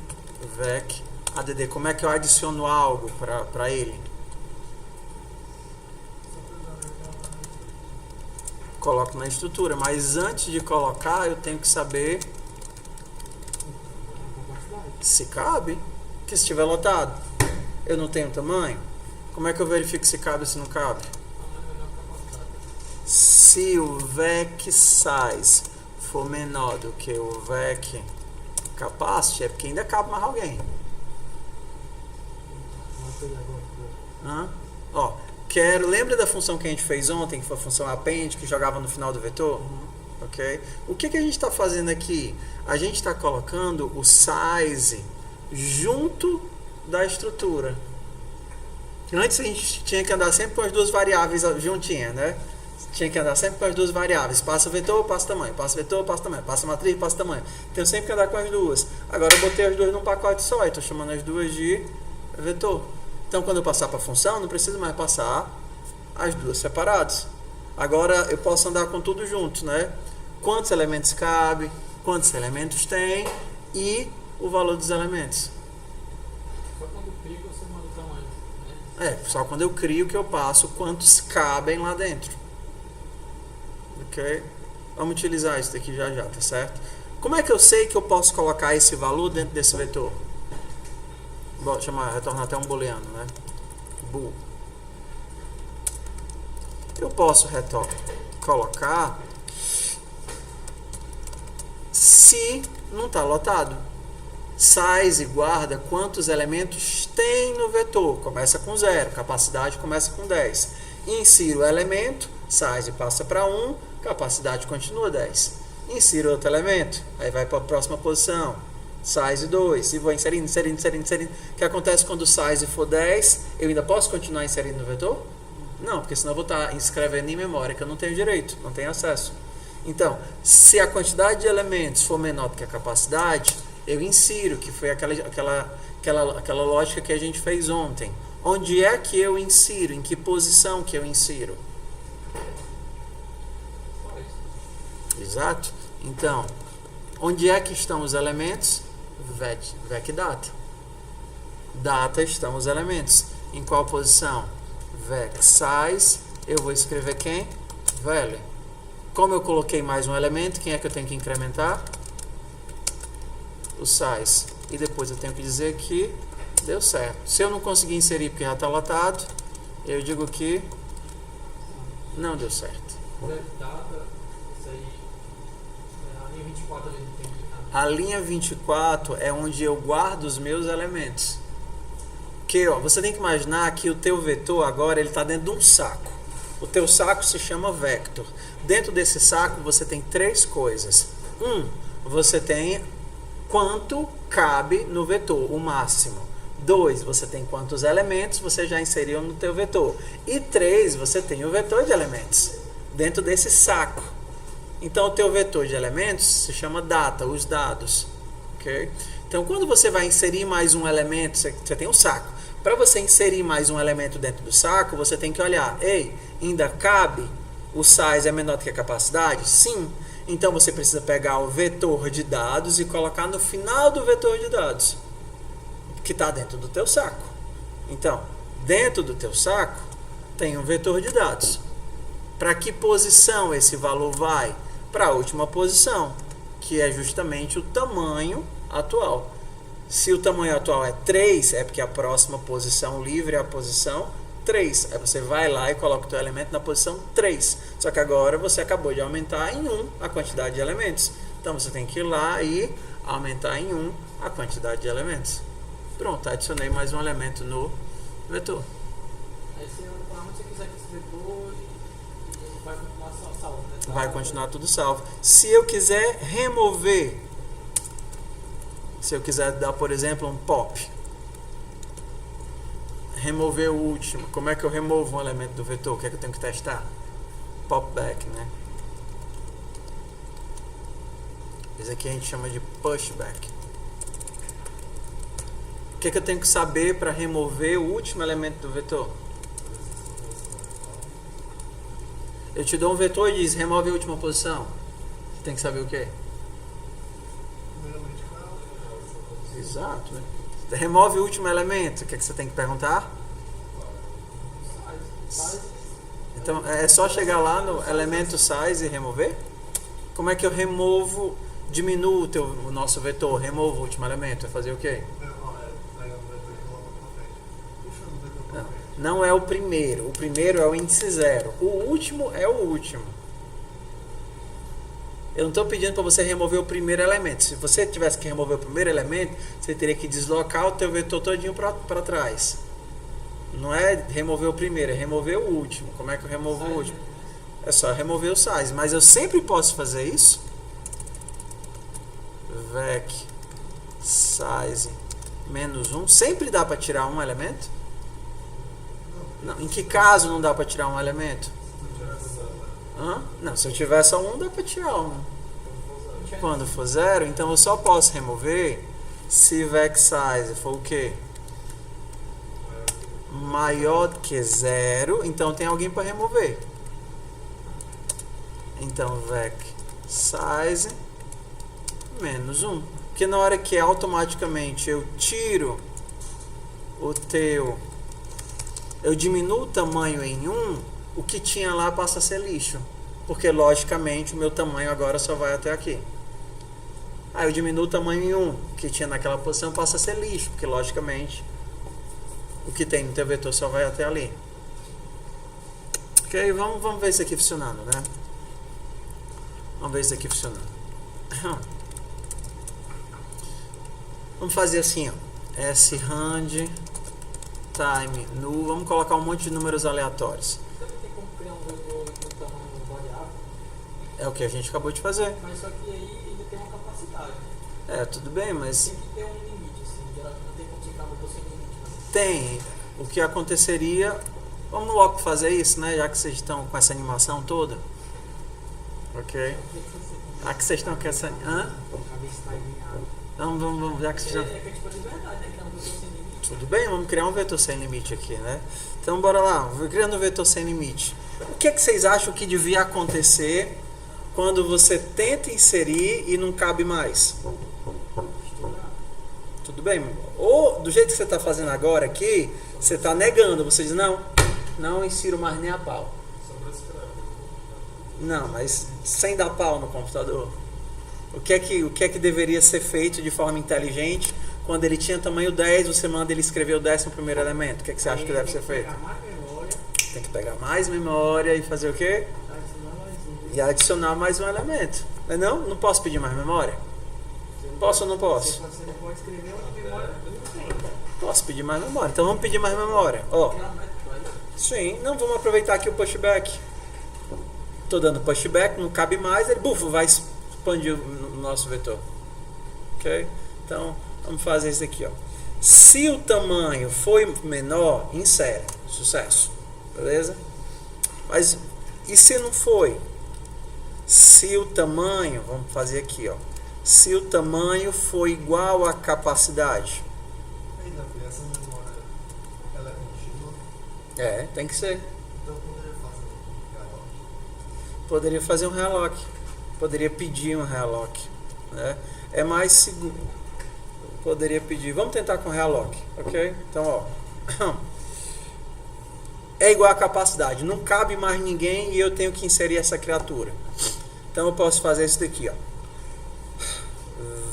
vec add? Como é que eu adiciono algo para ele? Coloco na estrutura, mas antes de colocar eu tenho que saber se cabe, que se estiver lotado eu não tenho tamanho. Como é que eu verifico se cabe ou se não cabe? Se o vec size for menor do que o vec capacity, é porque ainda cabe mais alguém. Lembra da função que a gente fez ontem, que foi a função append, que jogava no final do vetor? Ok? O que a gente está fazendo aqui? A gente está colocando o size junto da estrutura. Antes a gente tinha que andar sempre com as duas variáveis juntinhas, né? Tinha que andar sempre com as duas variáveis. Passa vetor, passa tamanho. Passa vetor, passa tamanho. Passa matriz, passa tamanho. Tenho sempre que andar com as duas. Agora eu botei as duas num pacote só e estou chamando as duas de vetor. Então quando eu passar para a função, não preciso mais passar as duas separadas. Agora eu posso andar com tudo junto, né? Quantos elementos cabe, quantos elementos tem e o valor dos elementos. Só quando crio você manda o tamanho, né? Só quando eu crio que eu passo quantos cabem lá dentro. Ok? Vamos utilizar isso daqui já, tá certo? Como é que eu sei que eu posso colocar esse valor dentro desse vetor? Vou retornar até um booleano, né? Bool. Eu posso colocar se não está lotado. Size guarda quantos elementos tem no vetor. Começa com 0, capacidade começa com 10. Insiro o elemento, size passa para 1, capacidade continua 10. Insiro outro elemento, aí vai para a próxima posição. Size 2, e vou inserindo. O que acontece quando o size for 10? Eu ainda posso continuar inserindo no vetor? Não, porque senão eu vou estar escrevendo em memória, que eu não tenho direito, não tenho acesso. Então, se a quantidade de elementos for menor do que a capacidade, eu insiro, que foi aquela lógica que a gente fez ontem. Onde é que eu insiro? Em que posição que eu insiro? Exato. Então, onde é que estão os elementos? Vec data. Data estão os elementos. Em qual posição? Vec size. Eu vou escrever quem? Value. Como eu coloquei mais um elemento, quem é que eu tenho que incrementar? O size. E depois eu tenho que dizer que deu certo. Se eu não conseguir inserir porque já está lotado, eu digo que não deu certo. Data, isso aí, a linha 24 ali não tem. A linha 24 é onde eu guardo os meus elementos. Porque você tem que imaginar que o teu vetor agora ele está dentro de um saco. O teu saco se chama vector. Dentro desse saco você tem 3 coisas. Você tem quanto cabe no vetor, o máximo. 2, você tem quantos elementos você já inseriu no teu vetor. E 3, você tem o vetor de elementos dentro desse saco. Então o teu vetor de elementos se chama data, os dados. Okay? Então quando você vai inserir mais um elemento, você tem um saco. Para você inserir mais um elemento dentro do saco, você tem que olhar, ainda cabe? O size é menor do que a capacidade? Sim. Então você precisa pegar o vetor de dados e colocar no final do vetor de dados, que está dentro do teu saco. Então, dentro do teu saco tem um vetor de dados. Para que posição esse valor vai? Para a última posição, que é justamente o tamanho atual. Se o tamanho atual é 3, é porque a próxima posição livre é a posição 3. Aí você vai lá e coloca o teu elemento na posição 3. Só que agora você acabou de aumentar em 1 a quantidade de elementos. Então você tem que ir lá e aumentar em 1 a quantidade de elementos. Pronto, adicionei mais um elemento no vetor. Aí você para onde você quiser que esse vetor vai continuar salvo, né? Vai continuar tudo salvo. Se eu quiser remover, se eu quiser dar, por exemplo, um pop, remover o último. Como é que eu removo um elemento do vetor? O que é que eu tenho que testar? Popback, né? Isso aqui a gente chama de pushback. O que é que eu tenho que saber para remover o último elemento do vetor? Eu te dou um vetor e diz, remove a última posição. Você tem que saber o quê? Exato. Né? Remove o último elemento. O que é que você tem que perguntar? Então, é só chegar lá no elemento size e remover? Como é que eu removo, diminuo o nosso vetor, removo o último elemento? É fazer o quê? Não é o primeiro. O primeiro é o índice 0. O último é o último. Eu não estou pedindo para você remover o primeiro elemento. Se você tivesse que remover o primeiro elemento, você teria que deslocar o teu vetor todinho para trás. Não é remover o primeiro, é remover o último. Como é que eu removo o último? É só remover o size. Mas eu sempre posso fazer isso. Vec size menos 1. Sempre dá para tirar um elemento? Não, em que caso não dá para tirar um elemento? Não, se eu tiver só um, dá para tirar um. Quando for 0, então eu só posso remover se vec size for o quê? Maior que 0, então tem alguém para remover. Então vec size menos 1. Porque na hora que automaticamente eu tiro o teu, eu diminuo o tamanho em 1, o que tinha lá passa a ser lixo. Porque logicamente o meu tamanho agora só vai até aqui. Aí eu diminuo o tamanho em 1, o que tinha naquela posição passa a ser lixo. Porque logicamente o que tem no teu vetor só vai até ali. Ok? Vamos ver isso aqui funcionando, né? Vamos ver isso aqui funcionando. Vamos fazer assim, ó. srand time nu. Vamos colocar um monte de números aleatórios. Também tem como criar um vetor com tamanho variável. É o que a gente acabou de fazer. Mas só que aí ainda tem uma capacidade, né? Tudo bem, mas... Tem que ter um limite, assim. Não tem como você criar um vetor sem limite, não. Tem. O que aconteceria... Vamos logo fazer isso, né? Já que vocês estão com essa animação toda. Ok? Já que vocês estão com essa... Vamos, já que vocês estão... É que é tipo de verdade, né? Criar um vetor sem limite. Tudo bem, vamos criar um vetor sem limite aqui, né? Então, bora lá. Criando um vetor sem limite. O que é que vocês acham que devia acontecer quando você tenta inserir e não cabe mais? Tudo bem? Ou, do jeito que você está fazendo agora aqui, você está negando. Você diz, não insiro mais nem a pau. Não, mas sem dar pau no computador. O que é que deveria ser feito de forma inteligente? Quando ele tinha tamanho 10, você manda ele escrever o 11º elemento. O que é que você acha que deve ser feito? Tem que pegar mais memória e fazer o quê? E adicionar mais um elemento. Não? Não posso pedir mais memória? Posso ou não posso? Você não pode escrever uma memória. Posso pedir mais memória. Então vamos pedir mais memória. Ó. Sim, não, vamos aproveitar aqui o pushback. Estou dando pushback, não cabe mais, ele vai expandir o nosso vetor. Ok? Então, vamos fazer isso aqui, ó. Se o tamanho foi menor, insere. Sucesso. Beleza? Mas, e se não foi? Se o tamanho, vamos fazer aqui, ó. Se o tamanho foi igual à capacidade. Essa memória, ela é contínua? Tem que ser. Então, Poderia fazer um realoc. Poderia pedir um realoc. Né? É mais seguro. Poderia pedir. Vamos tentar com realoc. Ok? Então, ó. É igual a capacidade. Não cabe mais ninguém e eu tenho que inserir essa criatura. Então eu posso fazer isso daqui, ó.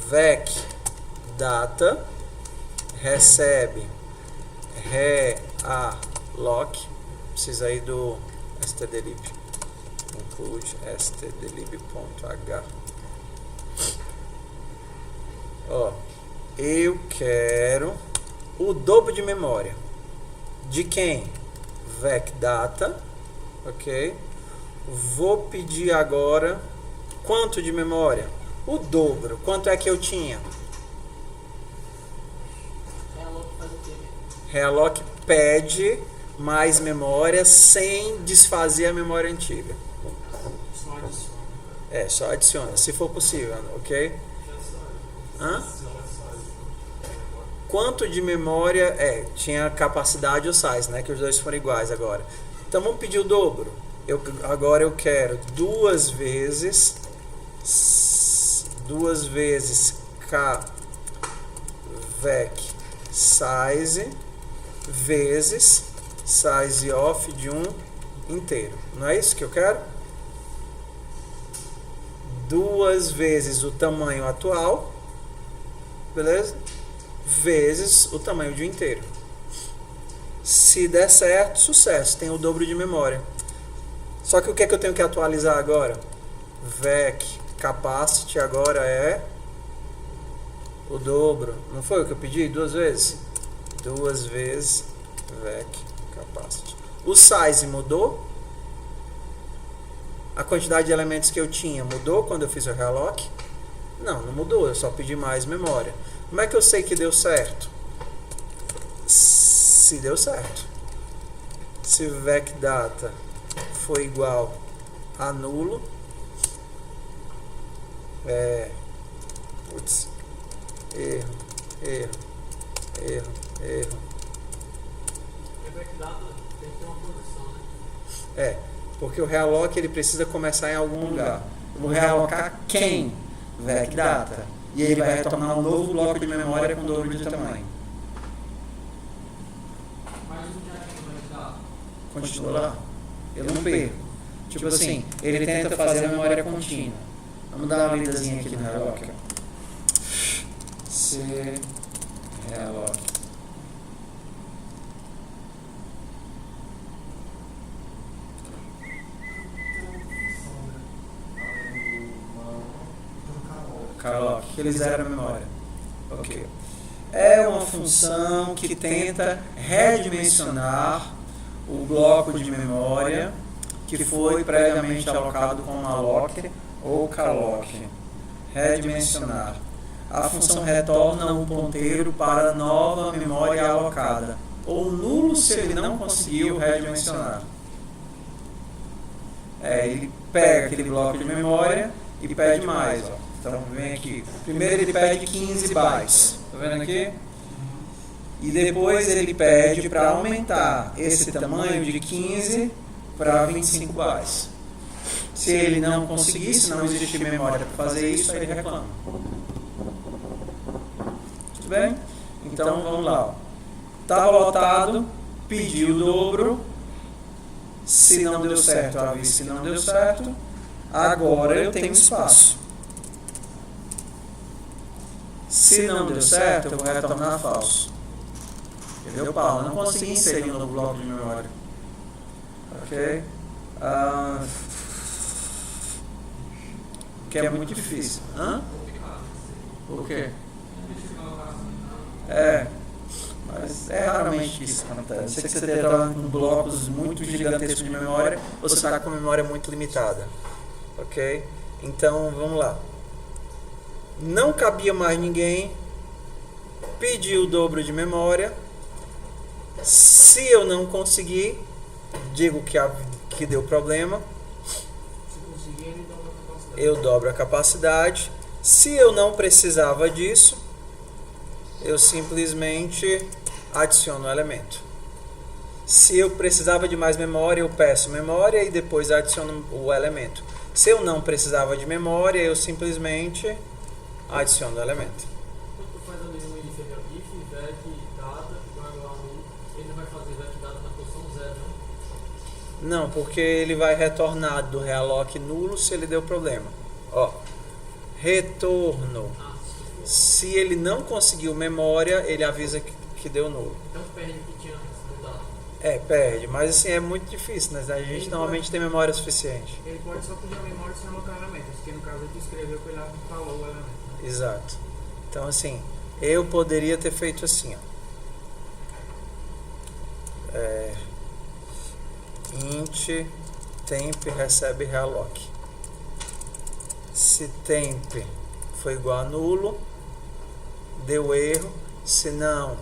Vec data recebe realoc. Precisa aí do stdlib. Include stdlib.h. Ó, eu quero o dobro de memória. De quem? Vec data, ok? Vou pedir agora quanto de memória? O dobro. Quanto é que eu tinha? Realoc fazer o quê? Realloc pede mais memória sem desfazer a memória antiga. Só adiciona. É, só adiciona, se for possível, ok? Hã? Quanto de memória... tinha capacidade ou size, né? Que os dois foram iguais agora. Então vamos pedir o dobro. Agora eu quero 2 vezes kvec size vezes size of de um inteiro. Não é isso que eu quero? 2 vezes o tamanho atual, beleza? Vezes o tamanho de um inteiro. Se der certo, sucesso, tem o dobro de memória. Só que o que é que eu tenho que atualizar agora? Vec capacity agora é o dobro. Não foi o que eu pedi 2 vezes? 2 vezes vec capacity. O size mudou? A quantidade de elementos que eu tinha mudou quando eu fiz o realloc? Não, não mudou, eu só pedi mais memória. Como é que eu sei que deu certo? Se deu certo. Se vecdata foi igual a nulo, erro. E o backdata tem que ter uma posição, né? Porque o realloc ele precisa começar em algum lugar. Eu vou reallocar quem? Vecdata. E ele vai retornar um novo bloco de memória com dobro de tamanho. Mas o já tem o backdata. Continua lá. Eu não perco. Tipo assim, ele tenta fazer a memória contínua. Vamos dar uma lidazinha aqui no realloc. C realloc. Calloc, que ele zera a memória. Ok. É uma função que tenta redimensionar o bloco de memória que foi previamente alocado com malloc ou calloc. Redimensionar. A função retorna um ponteiro para a nova memória alocada, ou nulo se ele não conseguiu redimensionar. Ele pega aquele bloco de memória e pede mais. Ó. Então vem aqui. Primeiro ele pede 15 bytes. Tá vendo aqui? E depois ele pede para aumentar esse tamanho de 15 para 25 bytes. Se ele não conseguir, se não existir memória para fazer isso, aí ele reclama. Tudo bem? Então vamos lá. Estava lotado, pediu o dobro. Se não deu certo, eu aviso que não deu certo. Agora eu tenho espaço. Se não deu certo, eu vou retornar falso. Entendeu, Paulo? Não consegui inserir um novo bloco de memória. Ok? Que é muito difícil. Hã? Por quê? Mas é raramente que isso acontece. Se você está com blocos muito gigantescos de memória, ou você está com memória muito limitada. Ok? Então, vamos lá. Não cabia mais ninguém, pedi o dobro de memória. Se eu não conseguir, digo que deu problema. Se conseguir, ele dobra a capacidade. Eu dobro a capacidade. Se eu não precisava disso, eu simplesmente adiciono o elemento. Se eu precisava de mais memória, eu peço memória e depois adiciono o elemento. Se eu não precisava de memória, eu simplesmente adiciono o elemento. Quando tu faz ali um if vec data igual a nulo, ele não vai fazer vec data na posição 0, não? Não, porque ele vai retornar do realloc nulo se ele deu problema. Ó, retorno. Se ele não conseguiu memória, ele avisa que deu nulo. Então perde o que tinha mudado. Perde, mas assim é muito difícil, né? A gente normalmente tem memória suficiente. Ele pode só pedir a memória sem alocar elementos, porque no caso ele escreveu que ele falou o elemento. Exato. Então assim, eu poderia ter feito assim, ó. Int temp recebe realloc. Se temp foi igual a nulo, deu erro. Se não,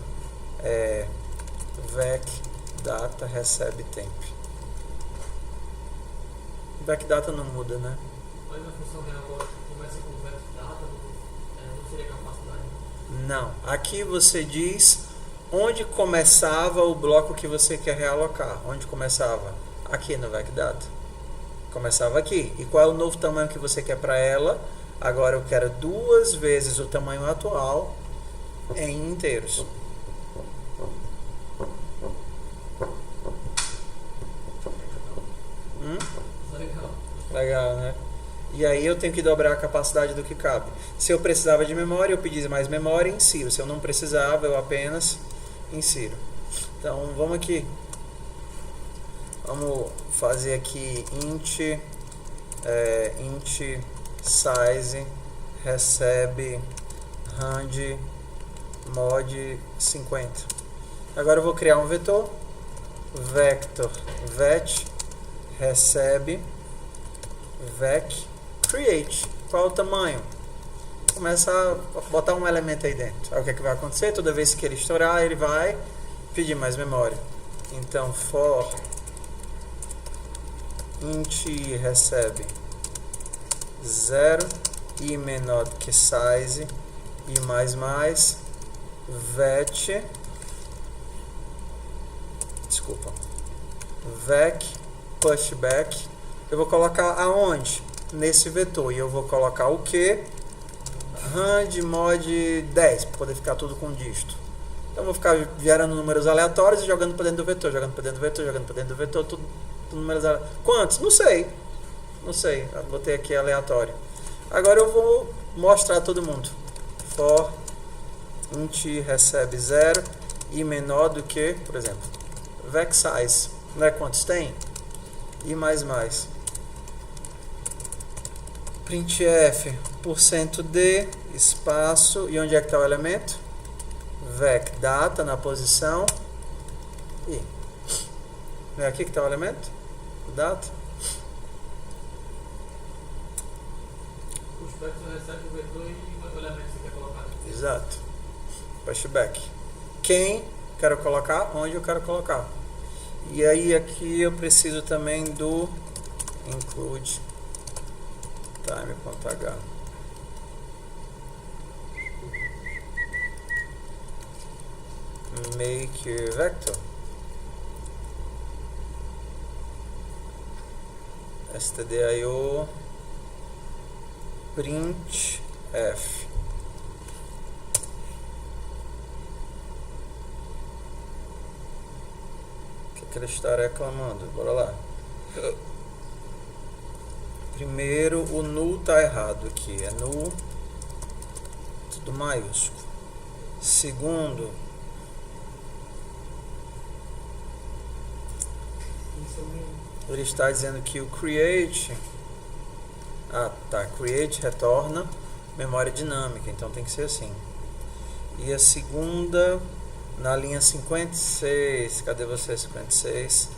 vec data recebe temp. Vec data não muda, né? Mas na função real agora começa com o vec data, não seria capacidade? Não. Aqui você diz onde começava o bloco que você quer realocar. Onde começava? Aqui no vec data. Começava aqui. E qual é o novo tamanho que você quer para ela? Agora eu quero 2 vezes o tamanho atual em inteiros. Legal, né? E aí eu tenho que dobrar a capacidade do que cabe. Se eu precisava de memória, eu pedisse mais memória e insiro. Se eu não precisava, eu apenas insiro. Então, vamos aqui. Vamos fazer aqui int size recebe rand mod 50. Agora eu vou criar um vetor. Vector vet recebe vec create. Qual é o tamanho? Começa a botar um elemento aí dentro. Aí o que é que vai acontecer? Toda vez que ele estourar, ele vai pedir mais memória. Então, for int recebe 0 e menor do que size e mais vet vec pushback. Eu vou colocar aonde? Nesse vetor. E eu vou colocar o que? Rand mod 10, para poder ficar tudo com dígito. Então eu vou ficar gerando números aleatórios e jogando para dentro do vetor, jogando para dentro do vetor, jogando para dentro do vetor, tudo números aleatórios. Quantos? Não sei. Eu botei aqui aleatório. Agora eu vou mostrar a todo mundo. For int recebe 0 e menor do que, por exemplo, vec size. Não é quantos tem? E mais. Printf %d espaço. E onde é que está o elemento? Vec data na posição. E não é aqui que está o elemento? Data. O pushback recebe o vetor e o elemento que você quer colocar aqui. Exato. Pushback. Quem quero colocar? Onde eu quero colocar? E aí aqui eu preciso também do include time.h. Make vector stdio print f. O que ele está reclamando? Bora lá. Primeiro, o null está errado aqui. É null, tudo maiúsculo. Segundo, ele está dizendo que o create, create retorna memória dinâmica, então tem que ser assim. E a segunda, na linha 56, cadê você? 56.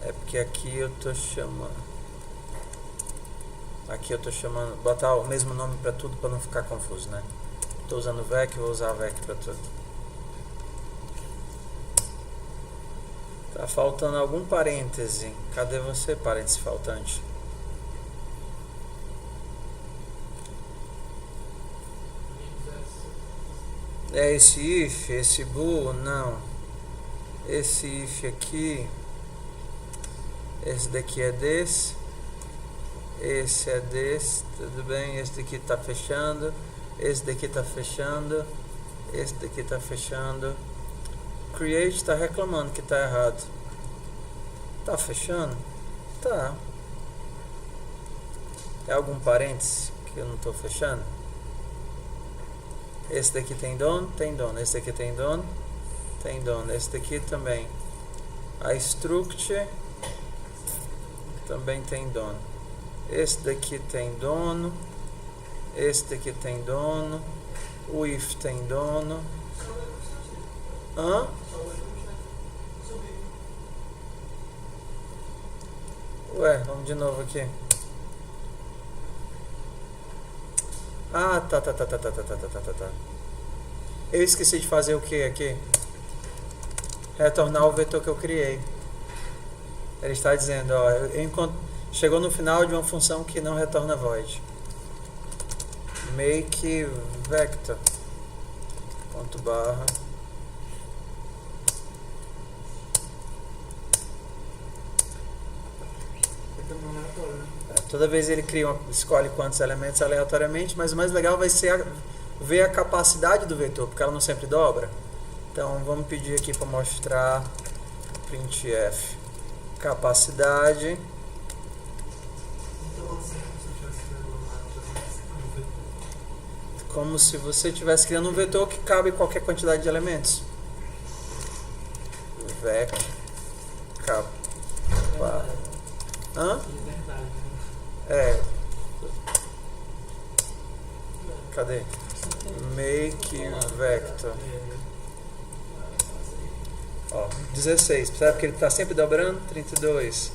É porque aqui eu tô chamando. Aqui eu tô chamando, botar o mesmo nome para tudo para não ficar confuso, né? Tô usando vec, vou usar vec para tudo. Tá faltando algum parêntese. Cadê você, parêntese faltante? É esse if, esse bool, não. Esse if aqui. Esse daqui é desse. Esse é desse, tudo bem. Esse daqui tá fechando. Esse daqui tá fechando. Esse daqui tá fechando. Create está reclamando que está errado. Tá fechando? Tá. É algum parênteses que eu não estou fechando? Esse daqui tem dono? Tem dono. Esse daqui tem dono? Tem dono. Esse daqui também. A struct também tem dono. Esse daqui tem dono. Esse daqui tem dono. O if tem dono. Hã? Ué, vamos de novo aqui. Ah, tá. Eu esqueci de fazer o que aqui? Retornar o vetor que eu criei. Ele está dizendo, ó, chegou no final de uma função que não retorna void. Make vector. Ponto barra. Toda vez ele escolhe quantos elementos aleatoriamente, mas o mais legal vai ser ver a capacidade do vetor, porque ela não sempre dobra. Então vamos pedir aqui para mostrar printf capacidade. Como se você estivesse criando um vetor que cabe qualquer quantidade de elementos. Vec capa. Hã? Cadê? Make vector. Ó, 16. Percebe que ele está sempre dobrando? 32.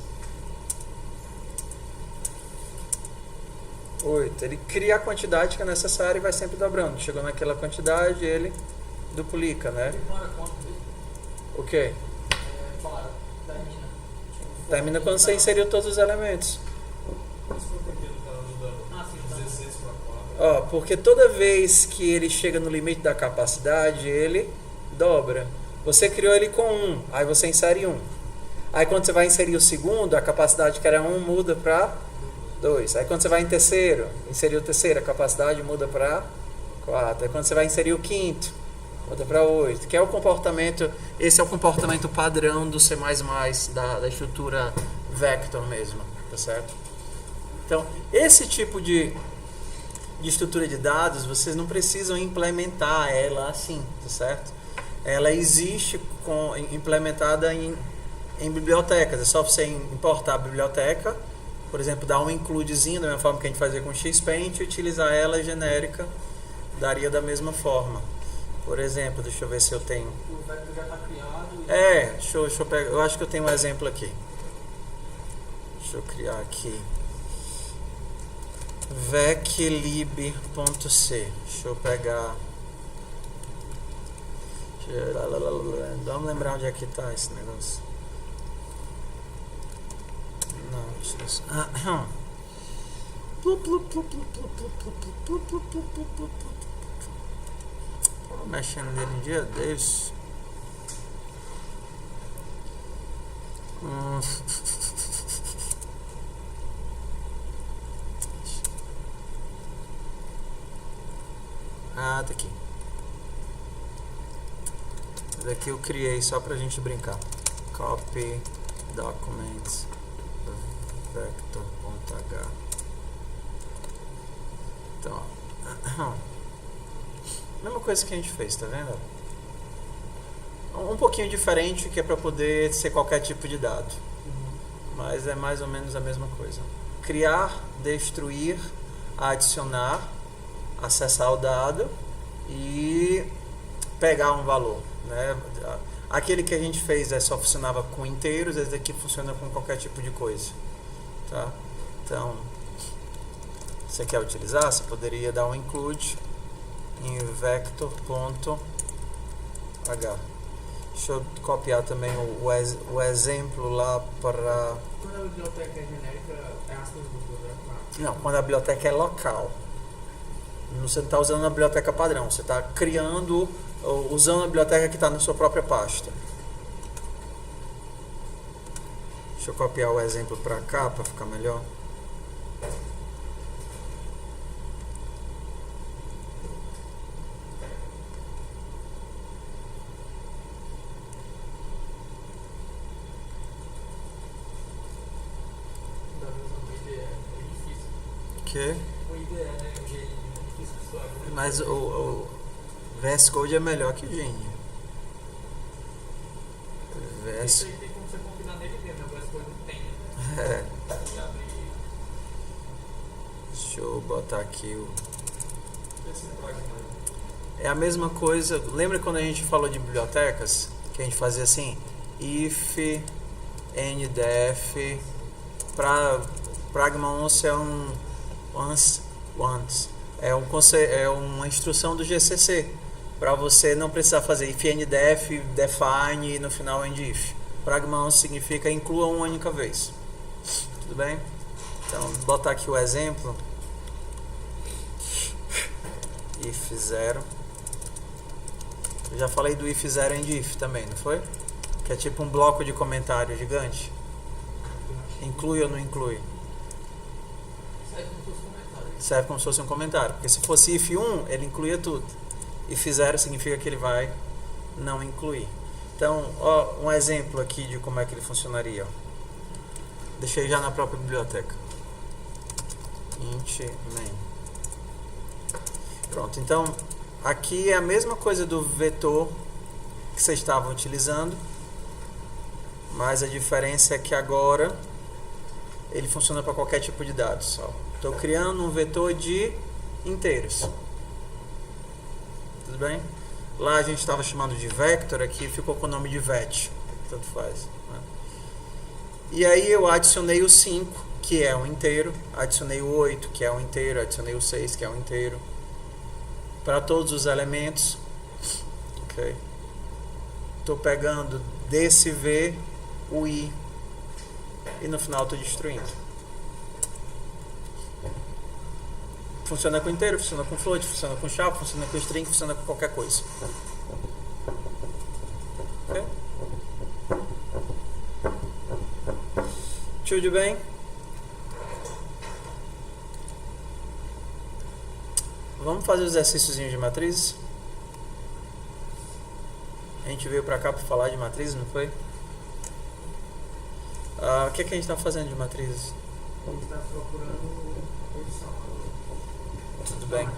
8. Ele cria a quantidade que é necessária e vai sempre dobrando. Chegou naquela quantidade, ele duplica, né? O quê? Termina quando você inseriu todos os elementos. Ó, porque toda vez que ele chega no limite da capacidade, ele dobra. Você criou ele com 1, aí você insere 1. Aí quando você vai inserir o segundo, a capacidade que era 1 muda para 2. Aí quando você vai inserir o terceiro, a capacidade muda para 4. Aí quando você vai inserir o quinto, muda para 8. Que é o comportamento, esse é o comportamento padrão do C++, da estrutura vector mesmo, tá certo? Então, esse tipo de estrutura de dados, vocês não precisam implementar ela assim, tá certo? Ela existe implementada em bibliotecas. É só você importar a biblioteca, por exemplo, dar um includezinho, da mesma forma que a gente fazia com Xpaint, e utilizar ela genérica, daria da mesma forma. Por exemplo, deixa eu ver se eu tenho... O vector já está criado. Deixa eu pegar, eu acho que eu tenho um exemplo aqui. Deixa eu criar aqui. veclib.c. Deixa eu pegar... Vamos lembrar onde é que está esse negócio. Não, isso. Mexendo nele um dia desse. Tá aqui. Daqui eu criei só pra gente brincar. Copy documents vector.h. Então, ó. Mesma coisa que a gente fez, tá vendo? Um pouquinho diferente, que é para poder ser qualquer tipo de dado. Mas é mais ou menos a mesma coisa. Criar, destruir, adicionar, acessar o dado e pegar um valor, né? Aquele que a gente fez só funcionava com inteiros, esse daqui funciona com qualquer tipo de coisa, tá? Então, você quer utilizar, você poderia dar um include em vector.h. Deixa eu copiar também o exemplo lá para... Quando a biblioteca é genérica, é aspas duplas, né? Não, quando a biblioteca é local. Você não está usando a biblioteca padrão, você está criando, usando a biblioteca que está na sua própria pasta. Deixa eu copiar o exemplo para cá, para ficar melhor. Que? O IDE, né? O GNI, é difícil de suar. Mas o VS Code é melhor que o GNI. Isso aí tem como você combinar nele mesmo, né? O VS Code não tem, né? É. Deixa eu botar aqui o... É a mesma coisa. Lembra quando a gente falou de bibliotecas? Que a gente fazia assim, if ndef para pragma once é um once. É uma instrução do GCC, para você não precisar fazer if, end, def, define e no final end if. Pragma significa inclua uma única vez. Tudo bem? Então, vou botar aqui o exemplo. If 0. Eu já falei do if 0 end if também, não foi? Que é tipo um bloco de comentário gigante. Inclui ou não inclui? Serve como se fosse um comentário. Porque se fosse if 1, ele incluía tudo. If 0 significa que ele vai não incluir. Então, ó, um exemplo aqui de como é que ele funcionaria. Ó. Deixei já na própria biblioteca. Int main. Pronto, então aqui é a mesma coisa do vetor que vocês estavam utilizando, mas a diferença é que agora ele funciona para qualquer tipo de dados. Estou criando um vetor de inteiros. Tudo bem? Lá a gente estava chamando de vector, aqui ficou com o nome de vet, tanto faz. Né? E aí eu adicionei o 5, que é um inteiro, adicionei o 8, que é um inteiro, adicionei o 6, que é um inteiro, para todos os elementos. Ok? Estou pegando desse V o I e no final estou destruindo. Funciona com inteiro, funciona com float, funciona com chapa, funciona com string, funciona com qualquer coisa. Ok? Tudo bem? Vamos fazer o exercíciozinho de matrizes? A gente veio pra cá para falar de matrizes, não foi? O que é que a gente está fazendo de matrizes? A gente está procurando posição. Tudo bem.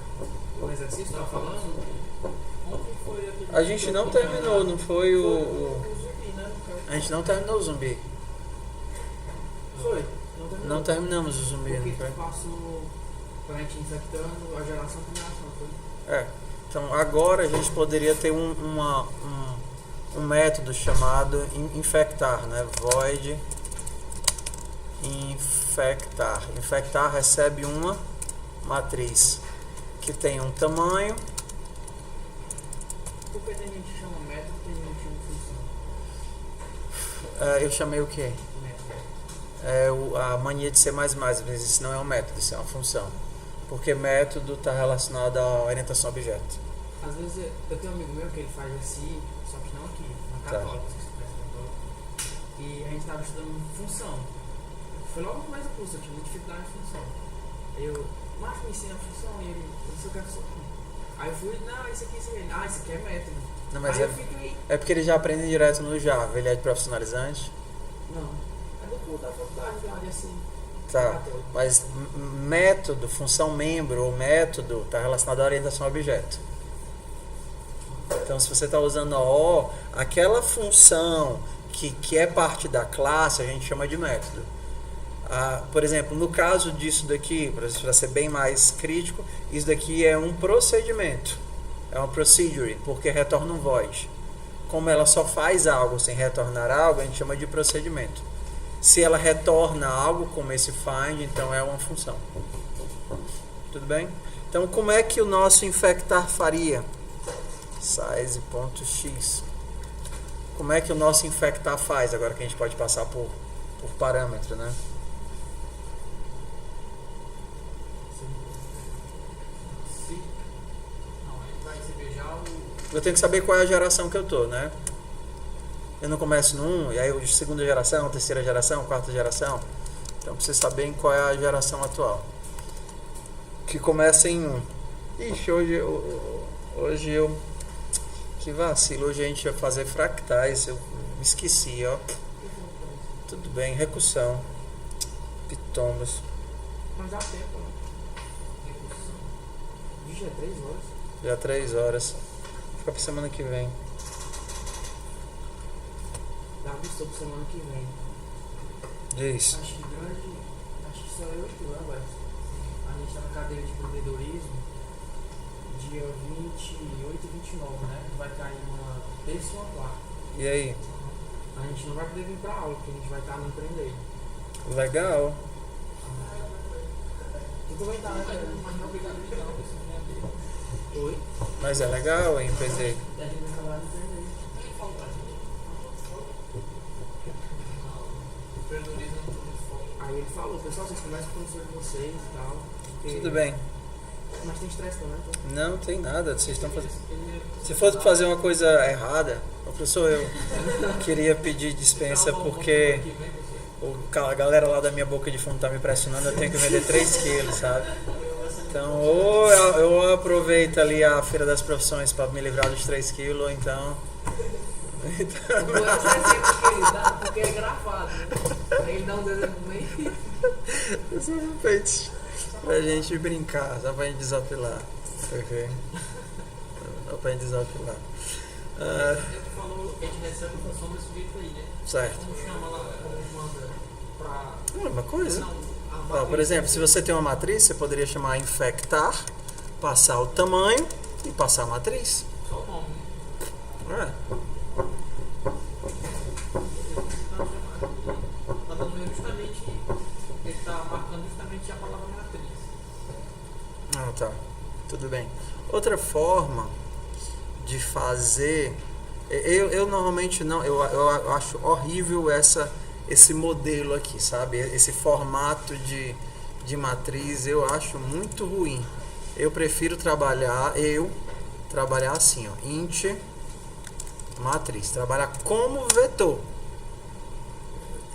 O exercício está falando? Ontem foi aquele. A gente não terminou, não foi o... zumbi, né? A gente não terminou o zumbi. Foi. Não terminamos o zumbi, Porque não foi? tu passou pra gente infectando a geração por geração, foi? É. Então agora a gente poderia ter um método chamado infectar, né? Void infectar. Infectar recebe uma matriz que tem um tamanho. Por que tem gente que chama método e tem gente que chama função? Eu chamei o quê? Método. A mania de C++, mas isso não é um método, isso é uma função. Porque método está relacionado à orientação a objeto. Às vezes eu tenho um amigo meu que ele faz assim, só que não aqui, na Católica, se você conhece a Católica. E a gente estava estudando função. Foi logo no começo do curso, eu tinha muita dificuldade de função. Mas me ensina a função e ele disse eu quero função. Aí eu fui, não, isso aqui, isso aqui. Ah, isso aqui é método. Não, mas aí eu fiquei. é porque ele já aprende direto no Java, ele é de profissionalizante. Não, é do curso da faculdade lá, de assim. Tá, mas método, função membro ou método está relacionado à orientação a objeto. Então se você está usando a O, aquela função que é parte da classe a gente chama de método. Por exemplo, no caso disso daqui, para ser bem mais crítico, isso daqui é um procedimento, é uma procedure, porque retorna um void. Como ela só faz algo sem retornar algo, a gente chama de procedimento. Se ela retorna algo, como esse find, então é uma função. Tudo bem? Então, como é que o nosso infectar faria? Size.x. Como é que o nosso infectar faz? Agora que a gente pode passar por parâmetro, né? Eu tenho que saber qual é a geração que eu tô, né? Eu não começo no 1, e aí eu segunda geração, terceira geração, quarta geração. Então pra vocês saberem qual é a geração atual. Que começa em 1. Ixi, hoje eu... Que vacilo, hoje a gente ia fazer fractais, eu me esqueci, ó. Tudo bem, recursão. Pitomas. Mas dá tempo, né? Recursão. Vixe, é 3 horas. Já 3 horas. Fica pra semana que vem. Dá vista pra semana que vem. Diz. Acho que só eu e tu, né, velho? A gente tá na cadeira de empreendedorismo dia 28 e 29, né? Vai cair uma terça e uma quarta. E aí? A gente não vai poder vir pra aula, porque a gente vai estar no empreender. Legal. Tu aproveitar, né? Mas não é obrigado a ligar, porque senão é Oi? Mas é legal, hein, PZ? A gente vai acabar de perder. Quem fala pra gente? O empreendedorismo é muito forte. Aí ele falou, pessoal, vocês conversam com o professor de vocês e tal. porque- Tudo bem. Mas tem estresse também, então. Não tem nada, vocês estão fazendo. Ele Se fosse fazer uma coisa errada, ô, professor, eu queria pedir dispensa porque a galera lá da minha boca de fundo tá me pressionando, eu tenho que vender 3 quilos, sabe? Então, ou eu aproveito ali a Feira das Profissões para me livrar dos 3 quilos, ou então... Eu vou dar esse exemplo que ele dá, porque é gravado, né? Aí ele dá um exemplo bem. Pra gente brincar, só pra gente desapilar. Ok? Só pra gente desapilar. Ele falou que a gente recebe a informação desse jeito aí, né? Certo. Como chama lá, como manda pra. Uma coisa. Não, a Ó, matriz. por exemplo, se você tem uma matriz, você poderia chamar infectar, passar o tamanho e passar a matriz. Só o nome, né? Tá dando justamente. Ele tá marcando justamente a palavra matriz. Ah, tá. Tudo bem. Outra forma de fazer... Eu normalmente não... Eu acho horrível esse modelo aqui, sabe? Esse formato de matriz eu acho muito ruim. Eu prefiro trabalhar assim, ó. Int matriz. Trabalhar como vetor.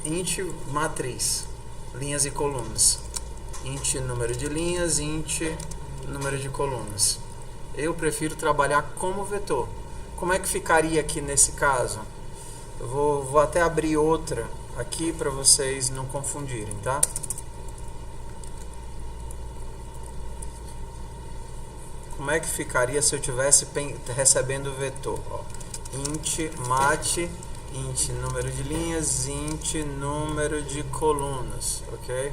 Int matriz. Linhas e colunas. Int número de linhas, int número de colunas. Eu prefiro trabalhar como vetor. Como é que ficaria aqui nesse caso? Eu vou até abrir outra aqui para vocês não confundirem, tá? Como é que ficaria se eu tivesse recebendo vetor? Ó, int mat, int número de linhas, int número de colunas, ok?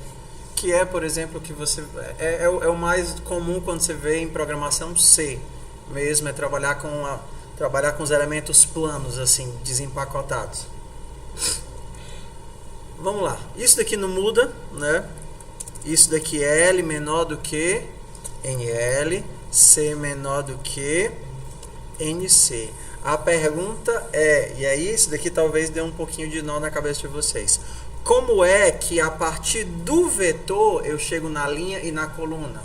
Que é, por exemplo, que você é o mais comum quando você vê em programação C mesmo, é trabalhar com os elementos planos, assim, desempacotados. Vamos lá. Isso daqui não muda, né? Isso daqui é L menor do que NL, C menor do que NC. A pergunta é, e aí isso daqui talvez dê um pouquinho de nó na cabeça de vocês. Como é que a partir do vetor eu chego na linha e na coluna?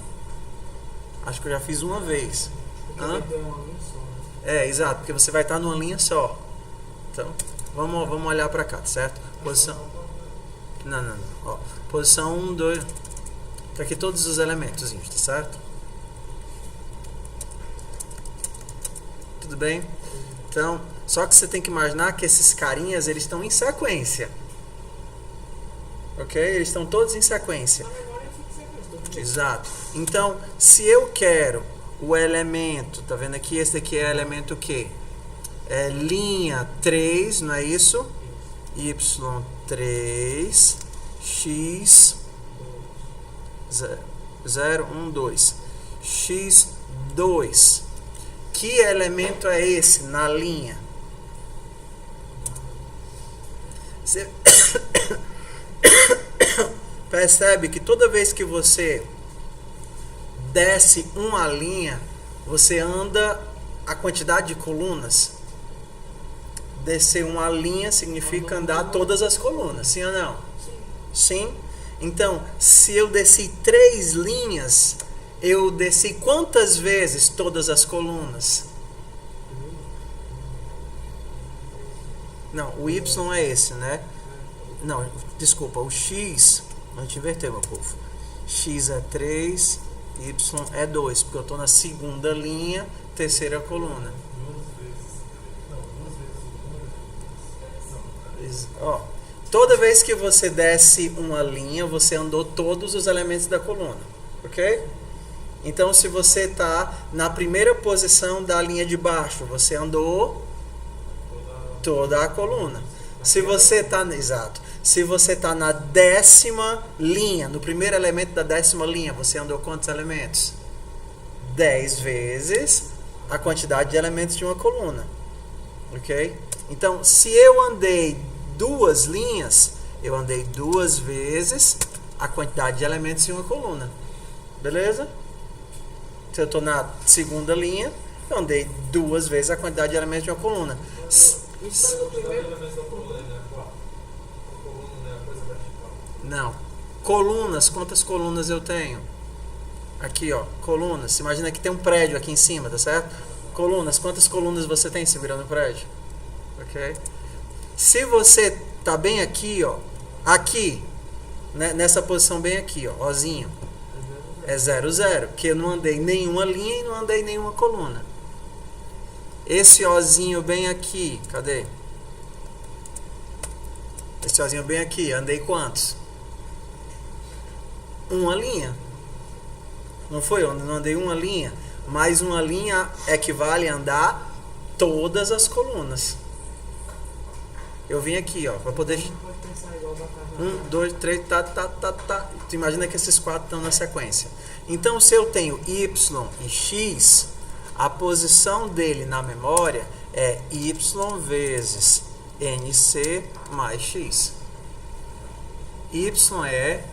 Acho que eu já fiz uma vez. Hã? Porque é uma linha só, né? É, exato, porque você vai estar numa linha só. Então, vamos olhar para cá, certo? Posição. Não. Ó, posição 1, 2. Tá aqui todos os elementos, tá certo? Tudo bem? Então, só que você tem que imaginar que esses carinhas, eles estão em sequência. Ok? Eles estão todos em sequência. Na memória fixa é isso. Exato. Então, se eu quero o elemento, tá vendo aqui? Esse daqui é elemento o quê? É linha 3, não é isso? Y3, X, 0, 1, 2. X2. Que elemento é esse na linha? Você percebe que toda vez que você desce uma linha, você anda a quantidade de colunas. Descer uma linha significa andar todas as colunas, sim ou não? Sim. Então, se eu desci 3 linhas, eu desci quantas vezes todas as colunas? Não, o Y é esse, né? Não, desculpa, o X, a gente inverteu, meu povo. X é 3, Y é 2, porque eu estou na segunda linha, terceira coluna. Ó, toda vez que você desce uma linha, você andou todos os elementos da coluna, ok? Então, se você está na primeira posição da linha de baixo, você andou toda a coluna. Se você está, exato, se você está na 10ª linha, no primeiro elemento da 10ª linha, você andou quantos elementos? 10 vezes a quantidade de elementos de uma coluna, ok? Então, se eu andei 2 linhas, eu andei 2 vezes a quantidade de elementos em uma coluna. Beleza? Se eu estou na segunda linha, eu andei 2 vezes a quantidade de elementos de uma coluna. Isso Os tá no primeiro. elementos da coluna, né? 4. A coluna é a coisa vertical. Não. Colunas, quantas colunas eu tenho? Aqui, ó, colunas. Imagina que tem um prédio aqui em cima, tá certo? Colunas, quantas colunas você tem segurando o prédio? Ok? Se você tá bem aqui, ó, aqui, né, nessa posição bem aqui, ó, Ozinho, é 0, 0, porque eu não andei nenhuma linha e não andei nenhuma coluna. Esse Ozinho bem aqui, cadê? Esse Ozinho bem aqui, andei quantos? Uma linha. Não foi? Eu não andei uma linha. Mas uma linha equivale a andar todas as colunas. Eu vim aqui, ó, para poder... Não pode pensar igual batata. 1, 2, 3, tá. Tu imagina que esses 4 estão na sequência. Então, se eu tenho Y e X, a posição dele na memória é Y vezes NC mais X. Y é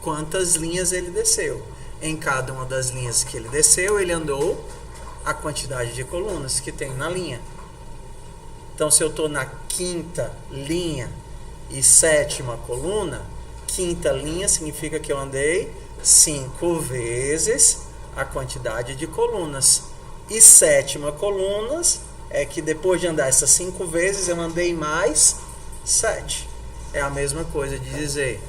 quantas linhas ele desceu. Em cada uma das linhas que ele desceu, ele andou a quantidade de colunas que tem na linha. Então, se eu estou na 5ª linha e 7ª coluna, 5ª linha significa que eu andei 5 vezes a quantidade de colunas. E 7ª colunas é que depois de andar essas 5 vezes, eu andei mais 7. É a mesma coisa de dizer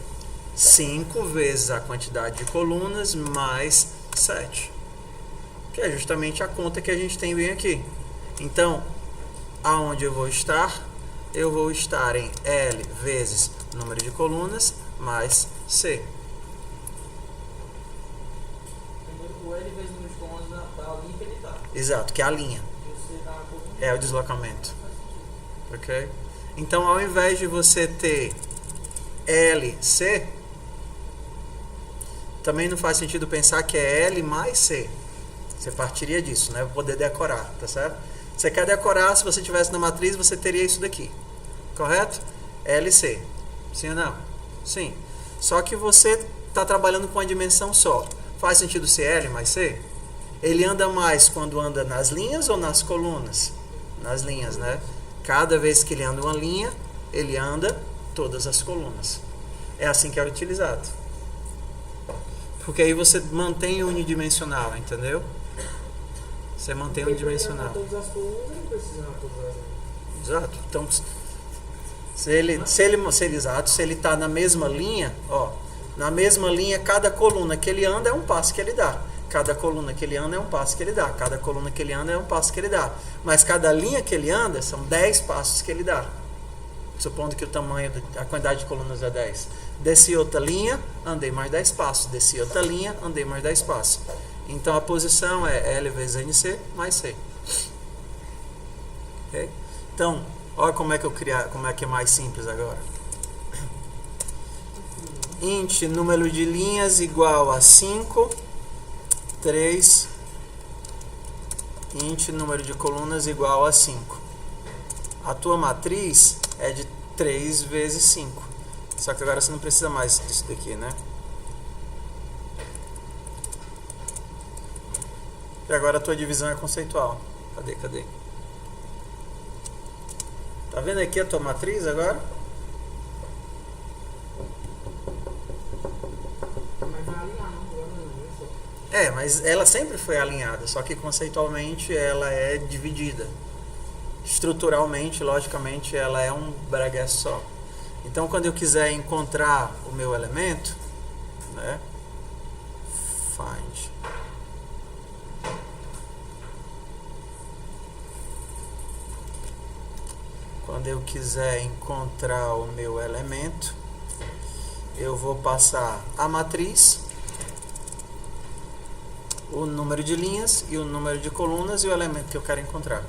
5 vezes a quantidade de colunas mais 7. Que é justamente a conta que a gente tem bem aqui. Então, aonde eu vou estar? Eu vou estar em L vezes número de colunas mais C. O L vezes o número de colunas da linha que ele está. Exato, que é a linha. E você dá a coluna. É o deslocamento. Ok? Então, ao invés de você ter LC, também não faz sentido pensar que é L mais C. Você partiria disso, né? Para poder decorar, tá certo? Você quer decorar, se você tivesse na matriz, você teria isso daqui. Correto? LC. Sim ou não? Sim. Só que você está trabalhando com uma dimensão só. Faz sentido ser L mais C? Ele anda mais quando anda nas linhas ou nas colunas? Nas linhas, né? Cada vez que ele anda uma linha, ele anda todas as colunas. É assim que é utilizado. Porque aí você mantém unidimensional, entendeu? Você mantém unidimensional. Todas as colunas não precisa na todas as linhas. Exato. Então, se ele está na mesma linha, ó, na mesma linha, cada coluna que ele anda é um passo que ele dá. Cada coluna que ele anda é um passo que ele dá. Cada coluna que ele anda é um passo que ele dá. Mas cada linha que ele anda são 10 passos que ele dá. Supondo que o tamanho, a quantidade de colunas é 10. Desci outra linha, andei mais 10 passos. Desci outra linha, andei mais 10 passos. Então a posição é L vezes NC mais C. Okay? Então, olha como é que eu criar, como é que é mais simples agora. Int número de linhas igual a 5, 3. Int número de colunas igual a 5. A tua matriz é de 3 vezes 5. Só que agora você não precisa mais disso daqui, né? E agora a tua divisão é conceitual. Cadê? Tá vendo aqui a tua matriz agora? Mas vai alinhar, não? Agora não, é só. É, mas ela sempre foi alinhada, só que conceitualmente ela é dividida. Estruturalmente, logicamente, ela é um breguet só. Então, quando eu quiser encontrar o meu elemento, né? Find. Quando eu quiser encontrar o meu elemento, eu vou passar a matriz, o número de linhas e o número de colunas e o elemento que eu quero encontrar.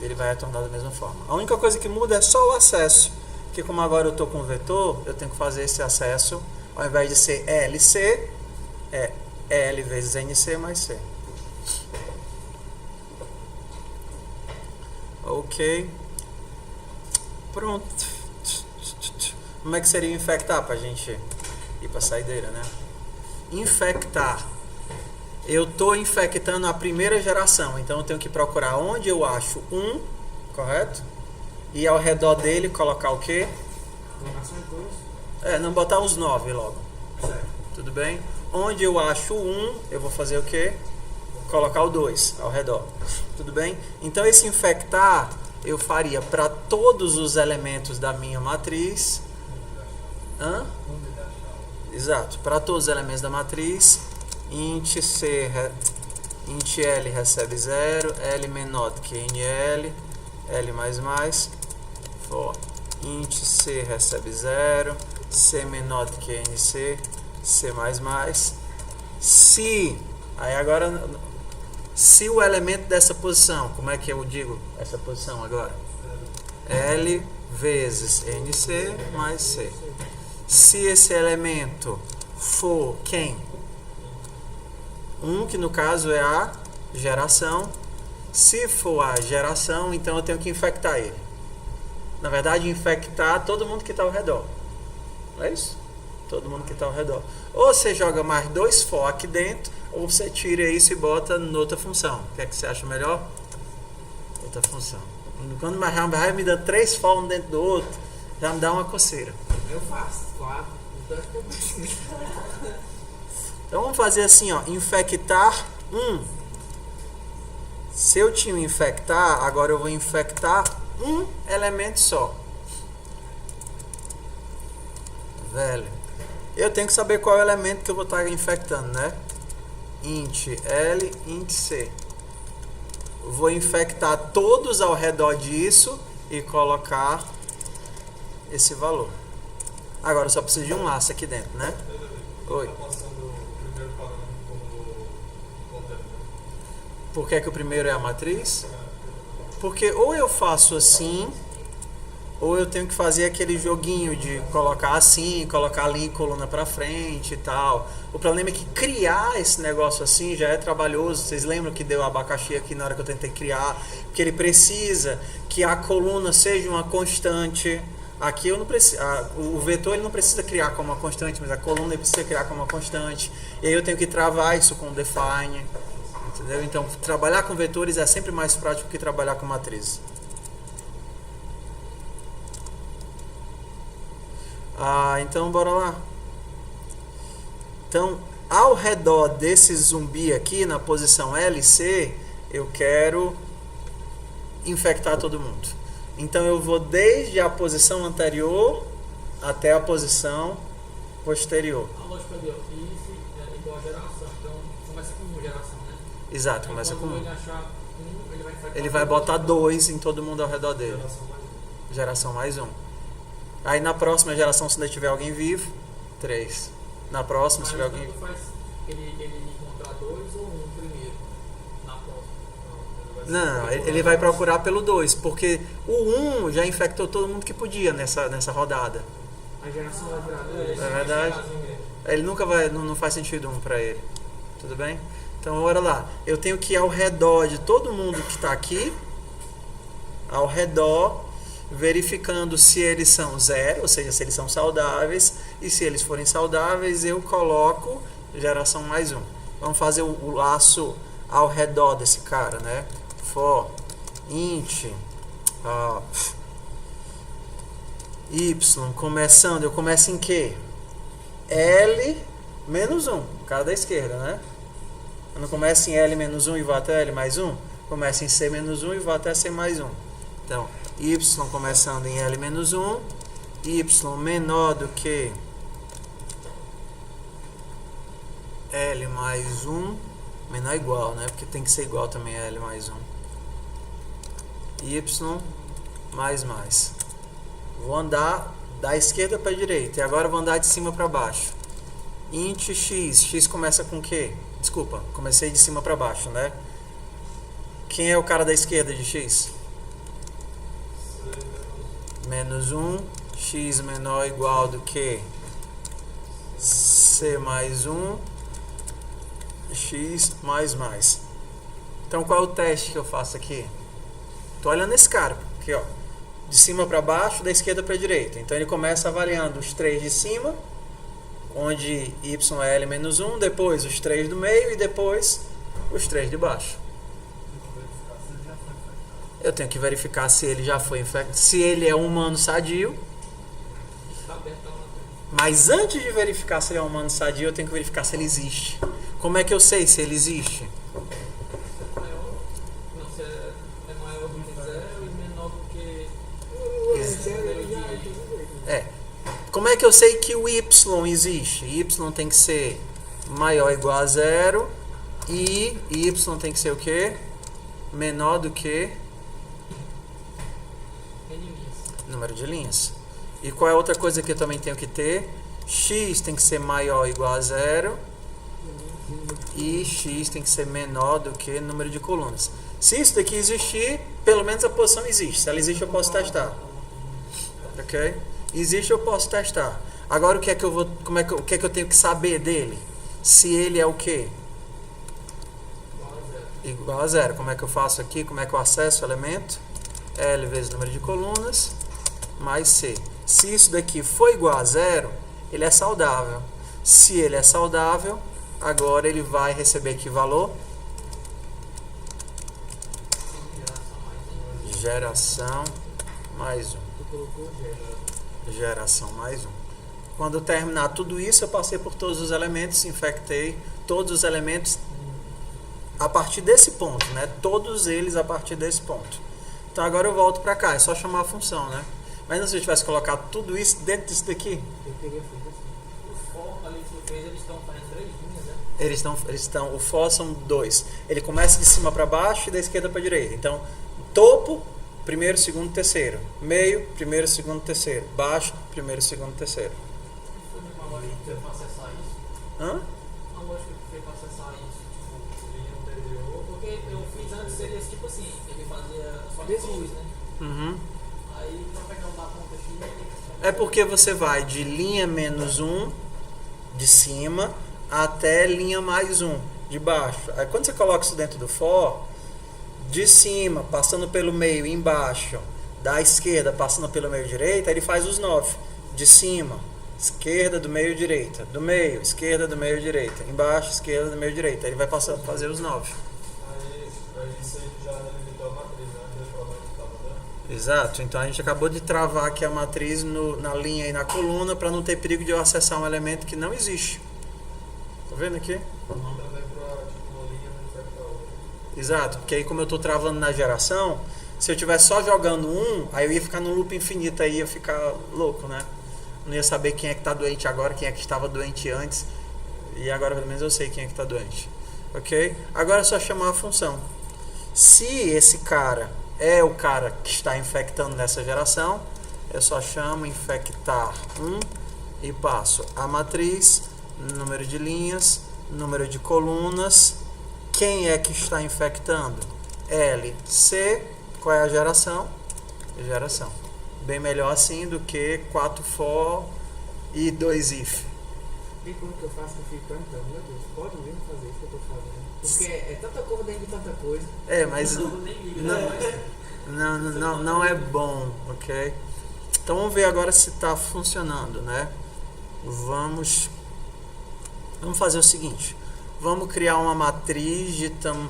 Ele vai retornar da mesma forma. A única coisa que muda é só o acesso. Porque como agora eu estou com o vetor, eu tenho que fazer esse acesso, ao invés de ser LC, é L vezes NC mais C. Ok. Pronto. Como é que seria infectar para a gente ir para a saideira, né? infectar. Eu estou infectando a primeira geração, então eu tenho que procurar onde eu acho 1, correto? E ao redor dele colocar o quê? Não, botar os 9 logo. Certo. Tudo bem? Onde eu acho 1, eu vou fazer o quê? Colocar o 2 ao redor. Tudo bem? Então esse infectar eu faria para todos os elementos da minha matriz. Exato. Para todos os elementos da matriz, int L recebe 0, L menor do que NL, L mais, for int C recebe 0, C menor do que NC, C mais. Se o elemento dessa posição, como é que eu digo essa posição agora? L vezes NC mais C. Se esse elemento for quem? 1, que no caso é a geração. Se for a geração, então eu tenho que infectar ele. Na verdade, infectar todo mundo que está ao redor. Não é isso? Todo mundo que está ao redor. Ou você joga mais 2 for aqui dentro, ou você tira isso e bota noutra função. O que é que você acha melhor? Outra função. Quando vai me dar 3 for um dentro do outro, já me dá uma coceira. Eu faço, claro. Então vamos fazer assim, ó, infectar 1. Se eu tinha infectar, agora eu vou infectar um elemento só. Velho, eu tenho que saber qual é o elemento que eu vou estar infectando, né? Int L, int C. Vou infectar todos ao redor disso e colocar esse valor. Agora eu só preciso de um laço aqui dentro, né? Oi. Por que o primeiro é a matriz? Porque ou eu faço assim, ou eu tenho que fazer aquele joguinho de colocar assim, colocar ali coluna pra frente e tal. O problema é que criar esse negócio assim já é trabalhoso. Vocês lembram que deu abacaxi aqui na hora que eu tentei criar? Porque ele precisa que a coluna seja uma constante. Aqui eu não preciso, o vetor ele não precisa criar como uma constante, mas a coluna ele precisa criar como uma constante. E aí eu tenho que travar isso com o define. Entendeu? Então, trabalhar com vetores é sempre mais prático que trabalhar com matrizes. Então, bora lá. Então, ao redor desse zumbi aqui, na posição LC, eu quero infectar todo mundo. Então, eu vou desde a posição anterior até a posição posterior. A lógica deu. Isso é igual a geração. Então, começa com geração, né? Exato, começa com 1. Ele achar 1, ele vai infectar. Ele vai botar 2 em todo mundo ao redor dele. Geração mais 1. Aí na próxima geração, se ainda tiver alguém vivo, 3. Na próxima, se tiver alguém vivo. Faz ele encontrar 2 ou 1 primeiro? Na próxima? Não, ele vai procurar pelo 2, porque o 1 já infectou todo mundo que podia nessa rodada. A geração vai virar 2. É verdade? Ele nunca vai, não faz sentido 1 para ele. Tudo bem? Então, olha lá. Eu tenho que ir ao redor de todo mundo que está aqui, ao redor, verificando se eles são 0, ou seja, se eles são saudáveis, e se eles forem saudáveis, eu coloco geração mais 1. Vamos fazer o laço ao redor desse cara, né? For int y, começando, eu começo em quê? L menos 1, o cara da esquerda, né? Eu não começo em L menos 1 e vou até L mais 1, começo em C menos 1 e vou até C mais 1. Então, y começando em L menos 1, y menor do que L mais 1, menor igual, né? Porque tem que ser igual também a L mais 1. Y mais. Vou andar da esquerda para a direita. E agora vou andar de cima para baixo. Int x. X começa com o quê? Desculpa, comecei de cima para baixo, né? Quem é o cara da esquerda de x? Menos 1. X menor ou igual do que C mais 1. X mais. Então qual é o teste que eu faço aqui? Tô olhando esse cara aqui, ó, de cima para baixo, da esquerda para a direita. Então ele começa avaliando os 3 de cima onde y é L menos 1, depois os 3 do meio e depois os 3 de baixo. Eu tenho que verificar se ele já foi infectado, se ele é um humano sadio. Mas antes de verificar se ele é um humano sadio, eu tenho que verificar se ele existe. Como é que eu sei se ele existe? Se é maior do que 0 e menor do que... Como é que eu sei que o y existe? Y tem que ser maior ou igual a 0 e y tem que ser o quê? Menor do que número de linhas. E qual é a outra coisa que eu também tenho que ter? X tem que ser maior ou igual a 0 e x tem que ser menor do que número de colunas. Se isso daqui existir, pelo menos a posição existe. Se ela existe, eu posso testar. Ok? Existe, eu posso testar. Agora o que é que eu vou, o que é que eu tenho que saber dele? Se ele é o quê? Igual a 0. Como é que eu faço aqui? Como é que eu acesso o elemento? L vezes número de colunas mais C. Se isso daqui for igual a 0, ele é saudável. Se ele é saudável, agora ele vai receber que valor? Geração mais 1. Geração mais 1. Quando terminar tudo isso, eu passei por todos os elementos, infectei todos os elementos a partir desse ponto, né? Todos eles a partir desse ponto. Então agora eu volto para cá, é só chamar a função, né? Mas se eu tivesse colocado tudo isso dentro disso daqui. Os for ali que você fez, eles estão fazendo 3 linhas, né? Eles estão, o for são 2. Ele começa de cima para baixo e da esquerda para a direita. Então, topo, primeiro, segundo, terceiro. Meio, primeiro, segundo, terceiro. Baixo, primeiro, segundo, terceiro. Uma lógica que fez para acessar isso. Hã? Uma lógica que fez para acessar isso. Tipo, linha anterior. Porque eu fiz antes, seria tipo assim, ele fazia só luz, né? Uhum. Aí para pegar o da ponta X. É porque você vai de linha menos 1 de cima até linha mais 1 de baixo. Aí quando você coloca isso dentro do for, de cima, passando pelo meio e embaixo, da esquerda, passando pelo meio direita, ele faz os 9. De cima, esquerda, do meio, direita. Do meio, esquerda, do meio, direita. Embaixo, esquerda, do meio, direita. Ele vai passando a fazer os 9. Aí isso aí já delimitou a matriz, né? Aquele problema que estava dando. Exato. Então a gente acabou de travar aqui a matriz na linha e na coluna para não ter perigo de eu acessar um elemento que não existe. Tá vendo aqui? Também para uma linha não infectar outra. Exato, porque aí como eu estou travando na geração, se eu tivesse só jogando 1, aí eu ia ficar num loop infinito, aí ia ficar louco, né? Não ia saber quem é que está doente agora, quem é que estava doente antes, e agora pelo menos eu sei quem é que está doente. Ok? Agora é só chamar a função. Se esse cara é o cara que está infectando nessa geração, eu só chamo infectar 1 e passo a matriz, número de linhas, número de colunas. Quem é que está infectando? L, C, qual é a geração? Geração. Bem melhor assim do que 4 for e 2 if. E como que eu faço que eu fico cantando? Meu Deus, pode mesmo fazer isso que eu tô fazendo? Porque é tanta cor dentro de tanta coisa. É, mas Nem não é bom, ok? Então vamos ver agora se está funcionando, né? Vamos fazer o seguinte. Vamos criar uma matriz de Exatamente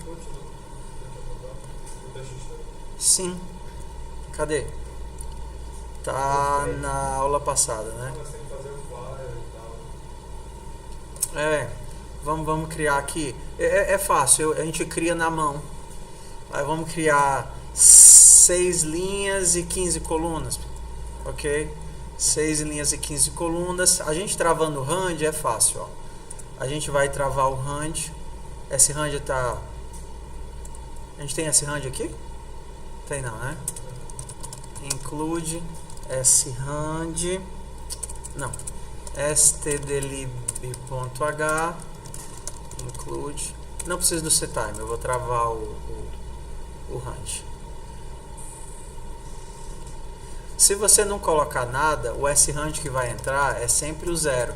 continua. O TX. Sim. Cadê? Tá na aula passada, né? Mas tem que fazer o flyer e tal. Vamos criar aqui. É fácil, a gente cria na mão. Aí vamos criar 6 linhas e 15 colunas. Ok? 6 linhas e 15 colunas. A gente travando o rand é fácil, ó. A gente vai travar o rand. Esse rand tá... A gente tem esse rand aqui? Tem não, né? Include srand. Não. stdlib.h include. Não precisa do setime, eu vou travar o rand. Se você não colocar nada, o srand que vai entrar é sempre o 0.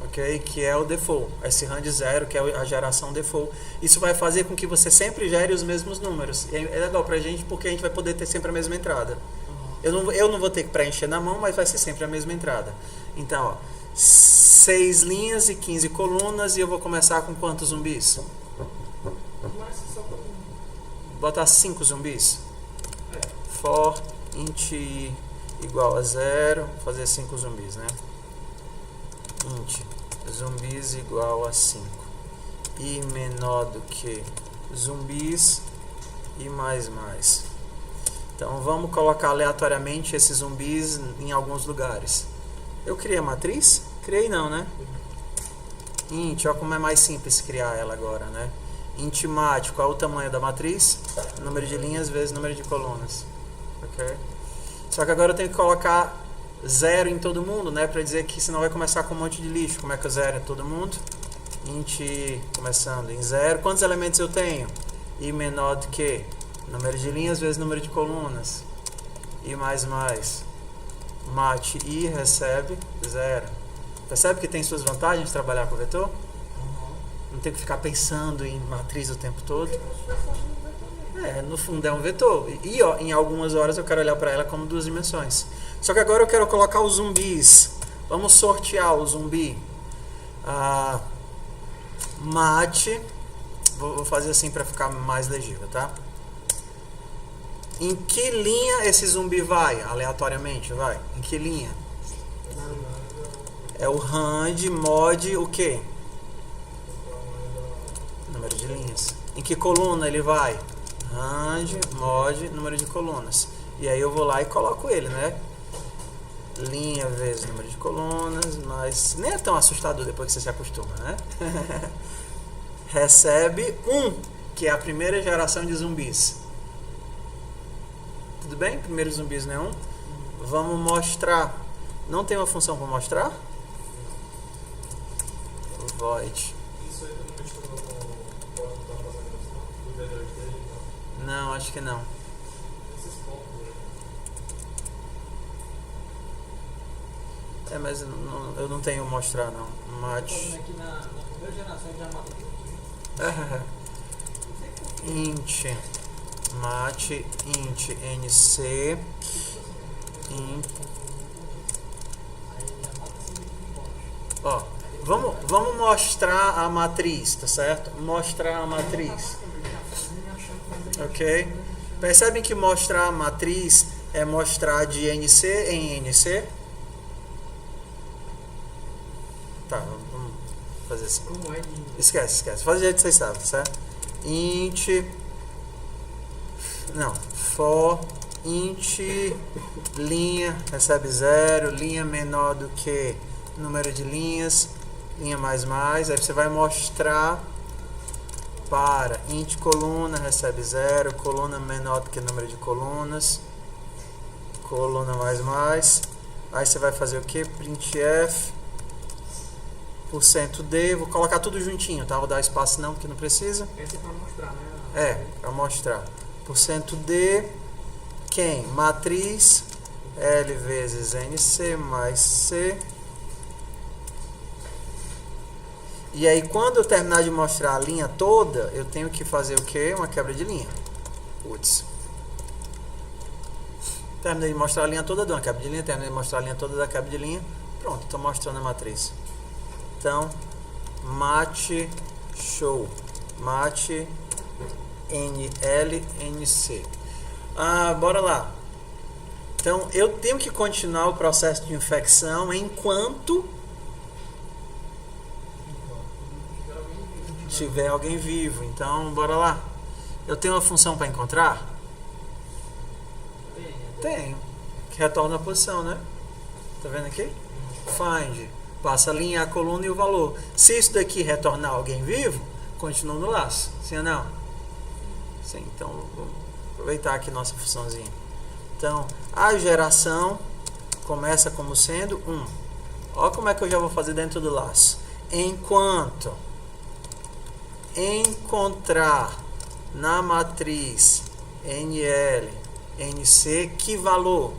Ok? Que é o default. Srand 0, que é a geração default. Isso vai fazer com que você sempre gere os mesmos números. E é legal pra gente porque a gente vai poder ter sempre a mesma entrada. Eu não vou ter que preencher na mão, mas vai ser sempre a mesma entrada. Então, ó, 6 linhas e 15 colunas, e eu vou começar com quantos zumbis? Começa só com Botar 5 zumbis. For int i igual a 0, vou fazer 5 zumbis, né? Int zumbis igual a 5. I menor do que zumbis e mais. Então vamos colocar aleatoriamente esses zumbis em alguns lugares. Eu criei a matriz? Criei não, né? Int, olha como é mais simples criar ela agora, né? Int mat, qual é o tamanho da matriz? Número de linhas vezes número de colunas. Ok? Só que agora eu tenho que colocar 0 em todo mundo, né? Para dizer que senão vai começar com um monte de lixo. Como é que eu zero em todo mundo? Int começando em 0. Quantos elementos eu tenho? I menor do que número de linhas vezes número de colunas. I mais. Mat I recebe 0. Percebe que tem suas vantagens de trabalhar com vetor? Não tem que ficar pensando em matriz o tempo todo. No fundo é um vetor. E ó, em algumas horas eu quero olhar para ela como 2 dimensões. Só que agora eu quero colocar os zumbis. Vamos sortear o zumbi. Mat. Vou fazer assim para ficar mais legível, tá? Em que linha esse zumbi vai? Aleatoriamente, vai. Em que linha? É o rand, mod, o quê? Número de linhas. Em que coluna ele vai? Rand, mod, número de colunas. E aí eu vou lá e coloco ele, né? Linha vezes número de colunas, mas nem é tão assustador depois que você se acostuma, né? Recebe 1, que é a primeira geração de zumbis. Tudo bem? Primeiro zumbis, né? 1. Vamos mostrar. Não tem uma função para mostrar? Void. Isso aí também misturou com o código que tá fazendo do D2 dele, não? Não, acho que não. Esses pontos aí. Mas eu não tenho mostrar, não. Mat. Aqui na primeira geração já matou tudo. Int mat int nc int. Ó, vamos mostrar a matriz, tá certo? Mostrar a matriz. Ok? Percebem que mostrar a matriz é mostrar de NC em NC? Tá, vamos fazer assim. como é de Esquece. Faz do jeito que vocês sabem, certo? Int. Não. For int linha recebe 0, linha menor do que número de linhas, linha mais. Aí você vai mostrar para int coluna recebe 0, coluna menor do que número de colunas, coluna mais. Aí você vai fazer o que? Printf %d, vou colocar tudo juntinho, tá? Vou dar espaço não, porque não precisa. essa é pra mostrar, né? Para mostrar. %d, quem? Matriz L vezes NC mais C. E aí, quando eu terminar de mostrar a linha toda, eu tenho que fazer o quê? Uma quebra de linha. Putz. Terminei de mostrar a linha toda, dou uma quebra de linha. Terminei de mostrar a linha toda, da quebra de linha. Pronto, estou mostrando a matriz. Então, mat show. Mat NL NC. Bora lá. Então, eu tenho que continuar o processo de infecção enquanto tiver alguém vivo. Então, bora lá. Eu tenho uma função para encontrar? Tenho. Que retorna a posição, né? Tá vendo aqui? Find. Passa a linha, a coluna e o valor. Se isso daqui retornar alguém vivo, continua no laço. Sim ou não? Sim. Então, vamos aproveitar aqui nossa funçãozinha. Então, a geração começa como sendo 1. Olha como é que eu já vou fazer dentro do laço. Enquanto encontrar na matriz NL, NC, que valor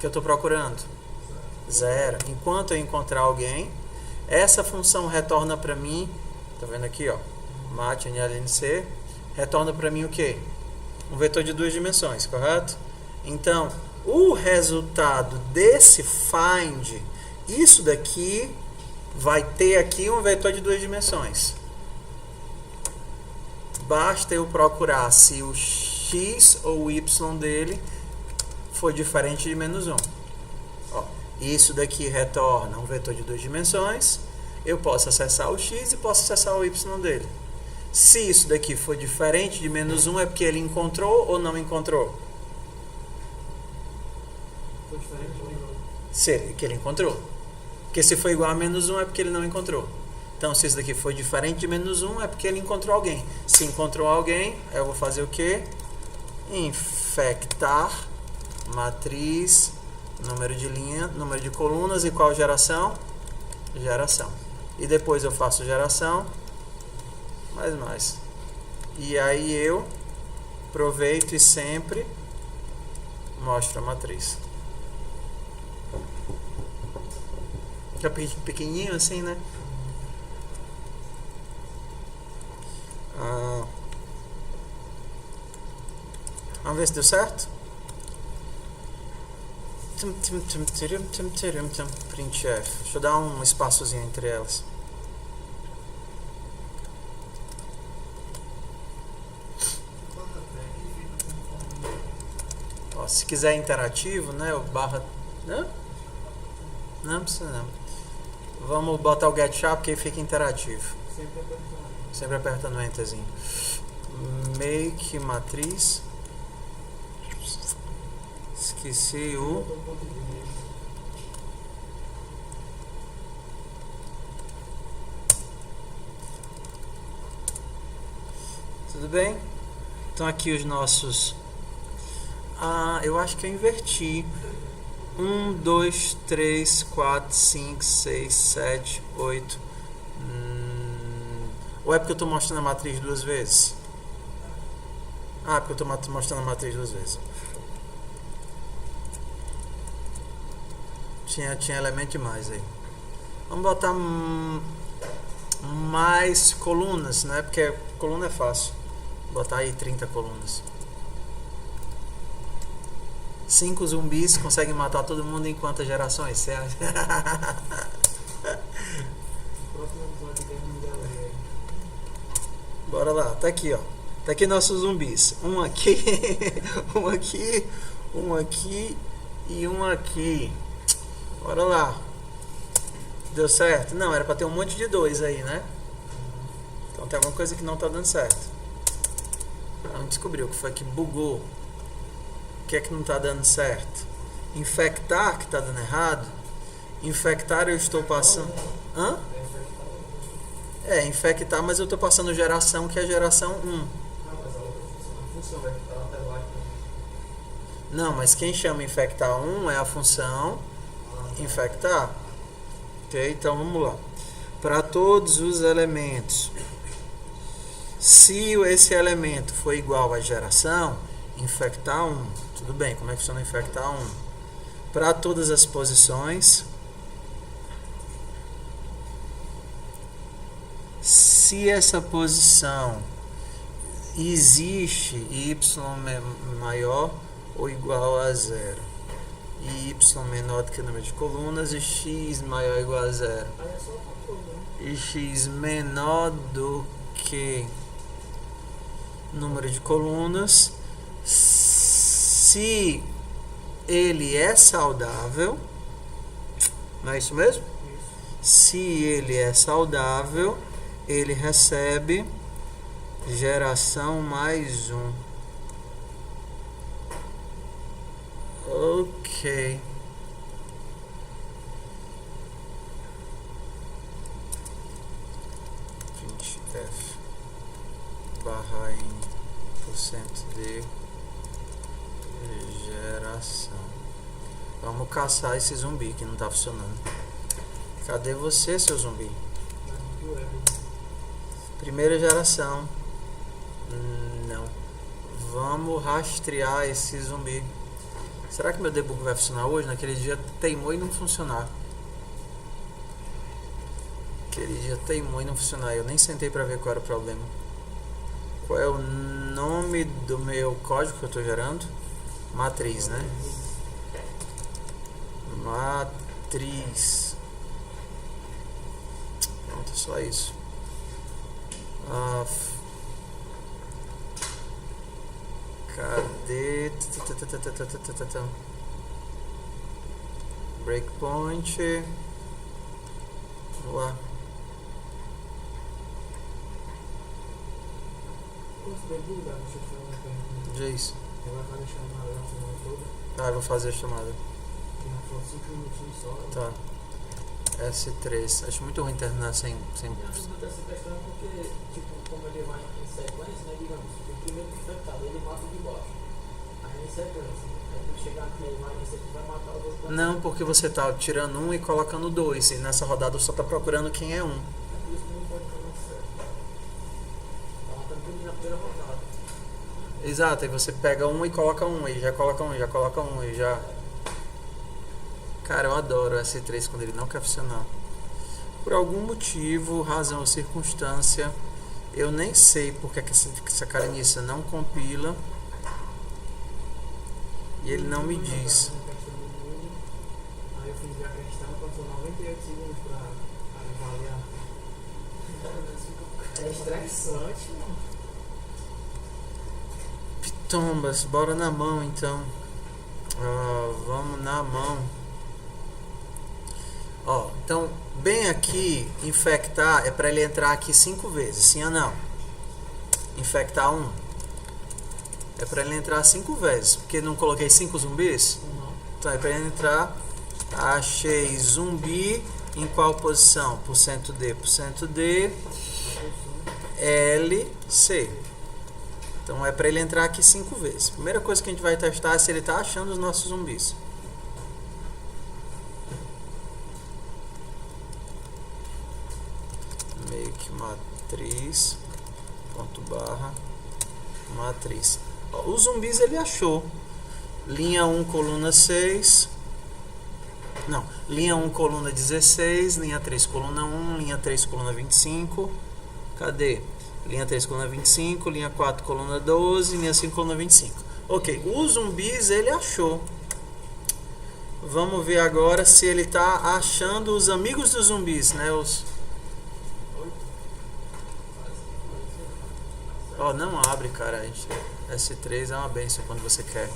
que eu estou procurando? 0. Enquanto eu encontrar alguém, essa função retorna para mim, tá vendo aqui, ó, mat NL, NC, retorna para mim o quê? Um vetor de 2 dimensões, correto? Então, o resultado desse find, isso daqui vai ter aqui um vetor de 2 dimensões. Basta eu procurar se o x ou o y dele for diferente de -1. Ó, isso daqui retorna um vetor de 2 dimensões. Eu posso acessar o x e posso acessar o y dele. Se isso daqui for diferente de -1, é porque ele encontrou ou não encontrou? Foi diferente de mim. Se que ele encontrou. Porque se for igual a -1 é porque ele não encontrou. Então, se isso daqui for diferente de -1 é porque ele encontrou alguém. Se encontrou alguém, eu vou fazer o quê? Infectar matriz, número de linha, número de colunas e qual geração? Geração. E depois eu faço geração, mais. E aí eu aproveito e sempre mostro a matriz. Fica pequenininho assim, né? Vamos ver se deu certo? Printf. Deixa eu dar um espaçozinho entre elas. Ó, se quiser interativo, né? O barra. Não precisa não. Vamos botar o get sharp que aí fica interativo. Sempre apertando o enterzinho. Make matriz. Esqueci o. Tudo bem? Então aqui os nossos. Eu acho que eu inverti. 1, 2, 3, 4, 5, 6, 7, 8. Ou é porque eu estou mostrando a matriz 2 vezes? Porque eu estou mostrando a matriz 2 vezes. Tinha elemento demais aí. Vamos botar mais colunas, né? Porque coluna é fácil. Vou botar aí 30 colunas. 5 zumbis conseguem matar todo mundo em quantas gerações? Você acha? Bora lá, tá aqui, ó. Tá aqui nossos zumbis. Um aqui, um aqui, um aqui e um aqui. Bora lá. Deu certo? Não, era pra ter um monte de 2 aí, né? Então tem alguma coisa que não tá dando certo. Vamos descobrir o que foi que bugou. O que é que não tá dando certo? Infectar que tá dando errado. Infectar eu estou passando... infectar, mas eu estou passando geração, que é geração 1. Não, mas quem chama infectar 1 é a função infectar. Ok, então vamos lá. Para todos os elementos, se esse elemento for igual à geração, infectar 1. Tudo bem, como é que funciona infectar 1? Para todas as posições, se essa posição existe y maior ou igual a 0, e y menor do que o número de colunas, e x maior ou igual a 0, e x menor do que número de colunas, se ele é saudável, não é isso mesmo? Se ele é saudável, ele recebe geração mais 1. Ok. Printf barra em %d geração. Vamos caçar esse zumbi que não está funcionando. Cadê você, seu zumbi? Primeira geração. Não. Vamos rastrear esse zumbi. Será que meu debug vai funcionar hoje? Naquele dia teimou e não funcionar. Aquele dia teimou e não funcionar. Eu nem sentei para ver qual era o problema. Qual é o nome do meu código que eu estou gerando? Matriz, né? Matriz. Pronto, é só isso. Cadê? Breakpoint. Vamos lá. Deixa eu te fazer uma pergunta. Diz. Você vai fazer chamada na semana toda? Ah, eu vou fazer a chamada. Que já foram 5 minutinhos só. Tá. S3. Acho muito ruim terminar sem. Me ajuda dessa questão porque, tipo, como ele vai em sequência, né, digamos, o primeiro infectado, ele mata o de baixo. Aí em sequência, aí quando chegar aqui, ele vai, esse aqui vai matar o outro. Não, porque você tá tirando um e colocando dois. E nessa rodada você só tá procurando quem é um. É por isso que não pode fazer certo. Tá matando tudo na primeira rodada. Exato, aí você pega um e coloca um, e já coloca um, e já coloca um, e já. Cara, eu adoro o S3 quando ele não quer funcionar. Por algum motivo, razão ou circunstância, eu nem sei porque que essa carniça não compila. E ele não me diz. Aí eu fiz a questão, passou 98 segundos pra avaliar. É estressante, mano. Pitombas, bora na mão então. Vamos na mão. Ó, então, bem aqui, infectar é para ele entrar aqui 5 vezes, sim ou não? Infectar 1. É para ele entrar 5 vezes, porque não coloquei 5 zumbis? Não. Então, é para ele entrar. Achei zumbi em qual posição? %D, L, C. Então, é para ele entrar aqui 5 vezes. Primeira coisa que a gente vai testar é se ele está achando os nossos zumbis. Make matriz ponto barra matriz. Ó, os zumbis ele achou. Linha 1, coluna 6. Não, linha 1, coluna 16, linha 3, coluna 1, linha 3, coluna 25. Cadê? Linha 3, coluna 25, linha 4, coluna 12, linha 5, coluna 25. Ok, os zumbis ele achou. Vamos ver agora se ele está achando os amigos dos zumbis, né? Ó, não abre, cara. S3 é uma benção quando você quer.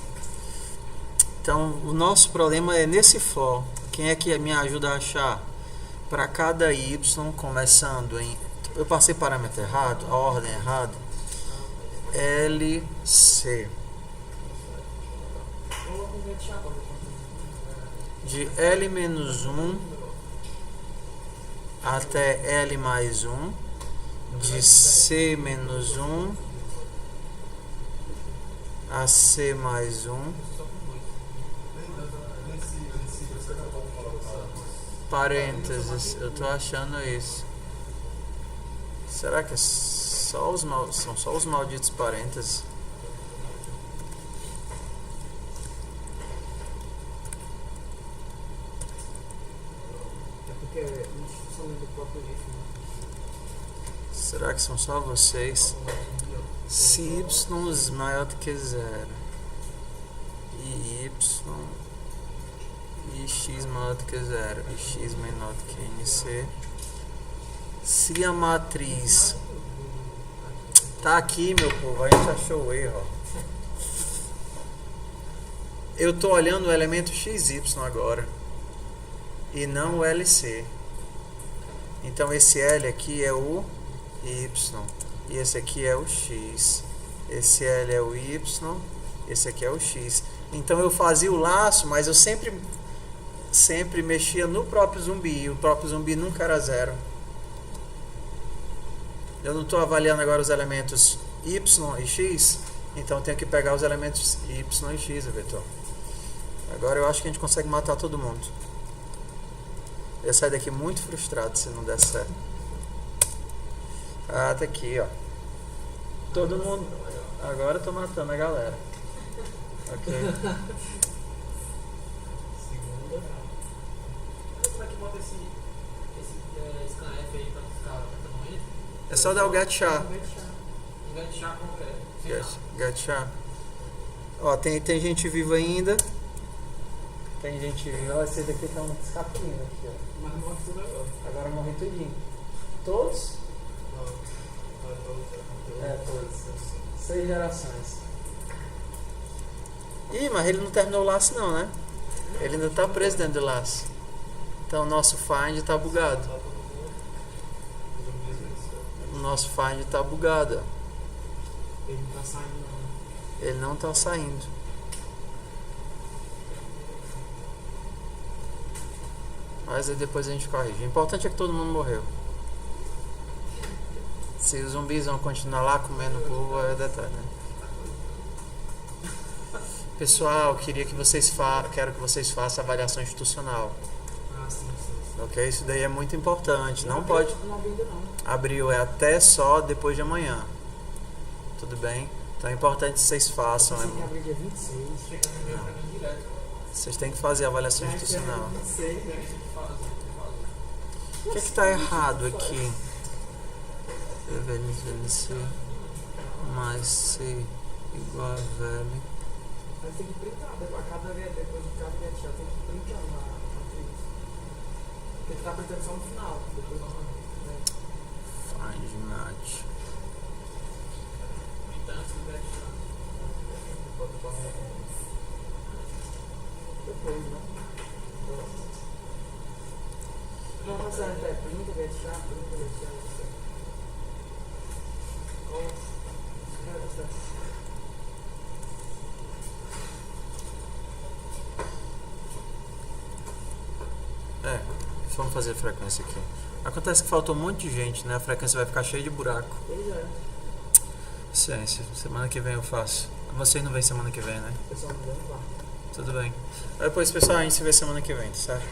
Então, o nosso problema é nesse for. Quem é que me ajuda a achar? Para cada Y, começando em... Eu passei parâmetro errado, a ordem errada. LC. De L-1 até L mais 1. De C-1 a C mais 1. Parênteses, eu tô achando isso. Será que são só os malditos parênteses? É porque é instituição do próprio if, né? Será que são só vocês? Se y maior do que 0 e y e x maior do que 0 e x menor do que NC, se a matriz tá aqui, meu povo, a gente achou o erro. Eu tô olhando o elemento XY agora e não o LC. Então esse L aqui é o Y e esse aqui é o X. Esse L é o Y, esse aqui é o X. Então eu fazia o laço, mas eu sempre mexia no próprio zumbi. E o próprio zumbi nunca era 0. Eu não estou avaliando agora os elementos Y e X, então eu tenho que pegar os elementos Y e X, vetor. Agora eu acho que a gente consegue matar todo mundo. Eu ia sair daqui muito frustrado se não der certo. Ah, tá aqui, ó. Todo mundo. Agora eu tô matando a galera. Ok. Segunda. Como é que bota esse scanf aí pra ficar apertando ele? É só dar o get char. Enganchar como que é? Get char. Ó, tem gente viva ainda. Tem gente viva. Ó, esses daqui estão escapulindo aqui, ó. Mas morre tudo agora. Agora morre tudinho. Todos? Não, Todos. 6 gerações. Ih, mas ele não terminou o laço não, né? Ele ainda tá preso dentro do laço. Então o nosso find tá bugado. O nosso find tá bugado. ele não tá saindo não. Ele não tá saindo. Mas aí depois a gente corrige. O importante é que todo mundo morreu. Se os zumbis vão continuar lá comendo o povo, é detalhe, né? Pessoal, quero que vocês façam avaliação institucional. Ah, sim. Ok? Isso daí é muito importante. Não pode. Não ainda não. Abriu é até só depois de amanhã. Tudo bem? Então é importante que vocês façam. Tem que abrir dia 26. Chega no e-mail pra mim direto. Vocês têm que fazer a avaliação institucional. 26, né? O que está errado aqui? VNC mais C igual a velho. Mas tem que printar, depois de cada get tem que printar na matriz. Porque tá printando só no final, depois não. Find match. Depois, né? Não, tá certo, é printa, get char. Vamos fazer a frequência aqui. Acontece que faltou um monte de gente, né? A frequência vai ficar cheia de buraco. Pois é. Ciência, semana que vem eu faço. Vocês não vêm semana que vem, né? O pessoal me dando quarto. Tudo bem. Depois, pessoal, a gente se vê semana que vem, certo?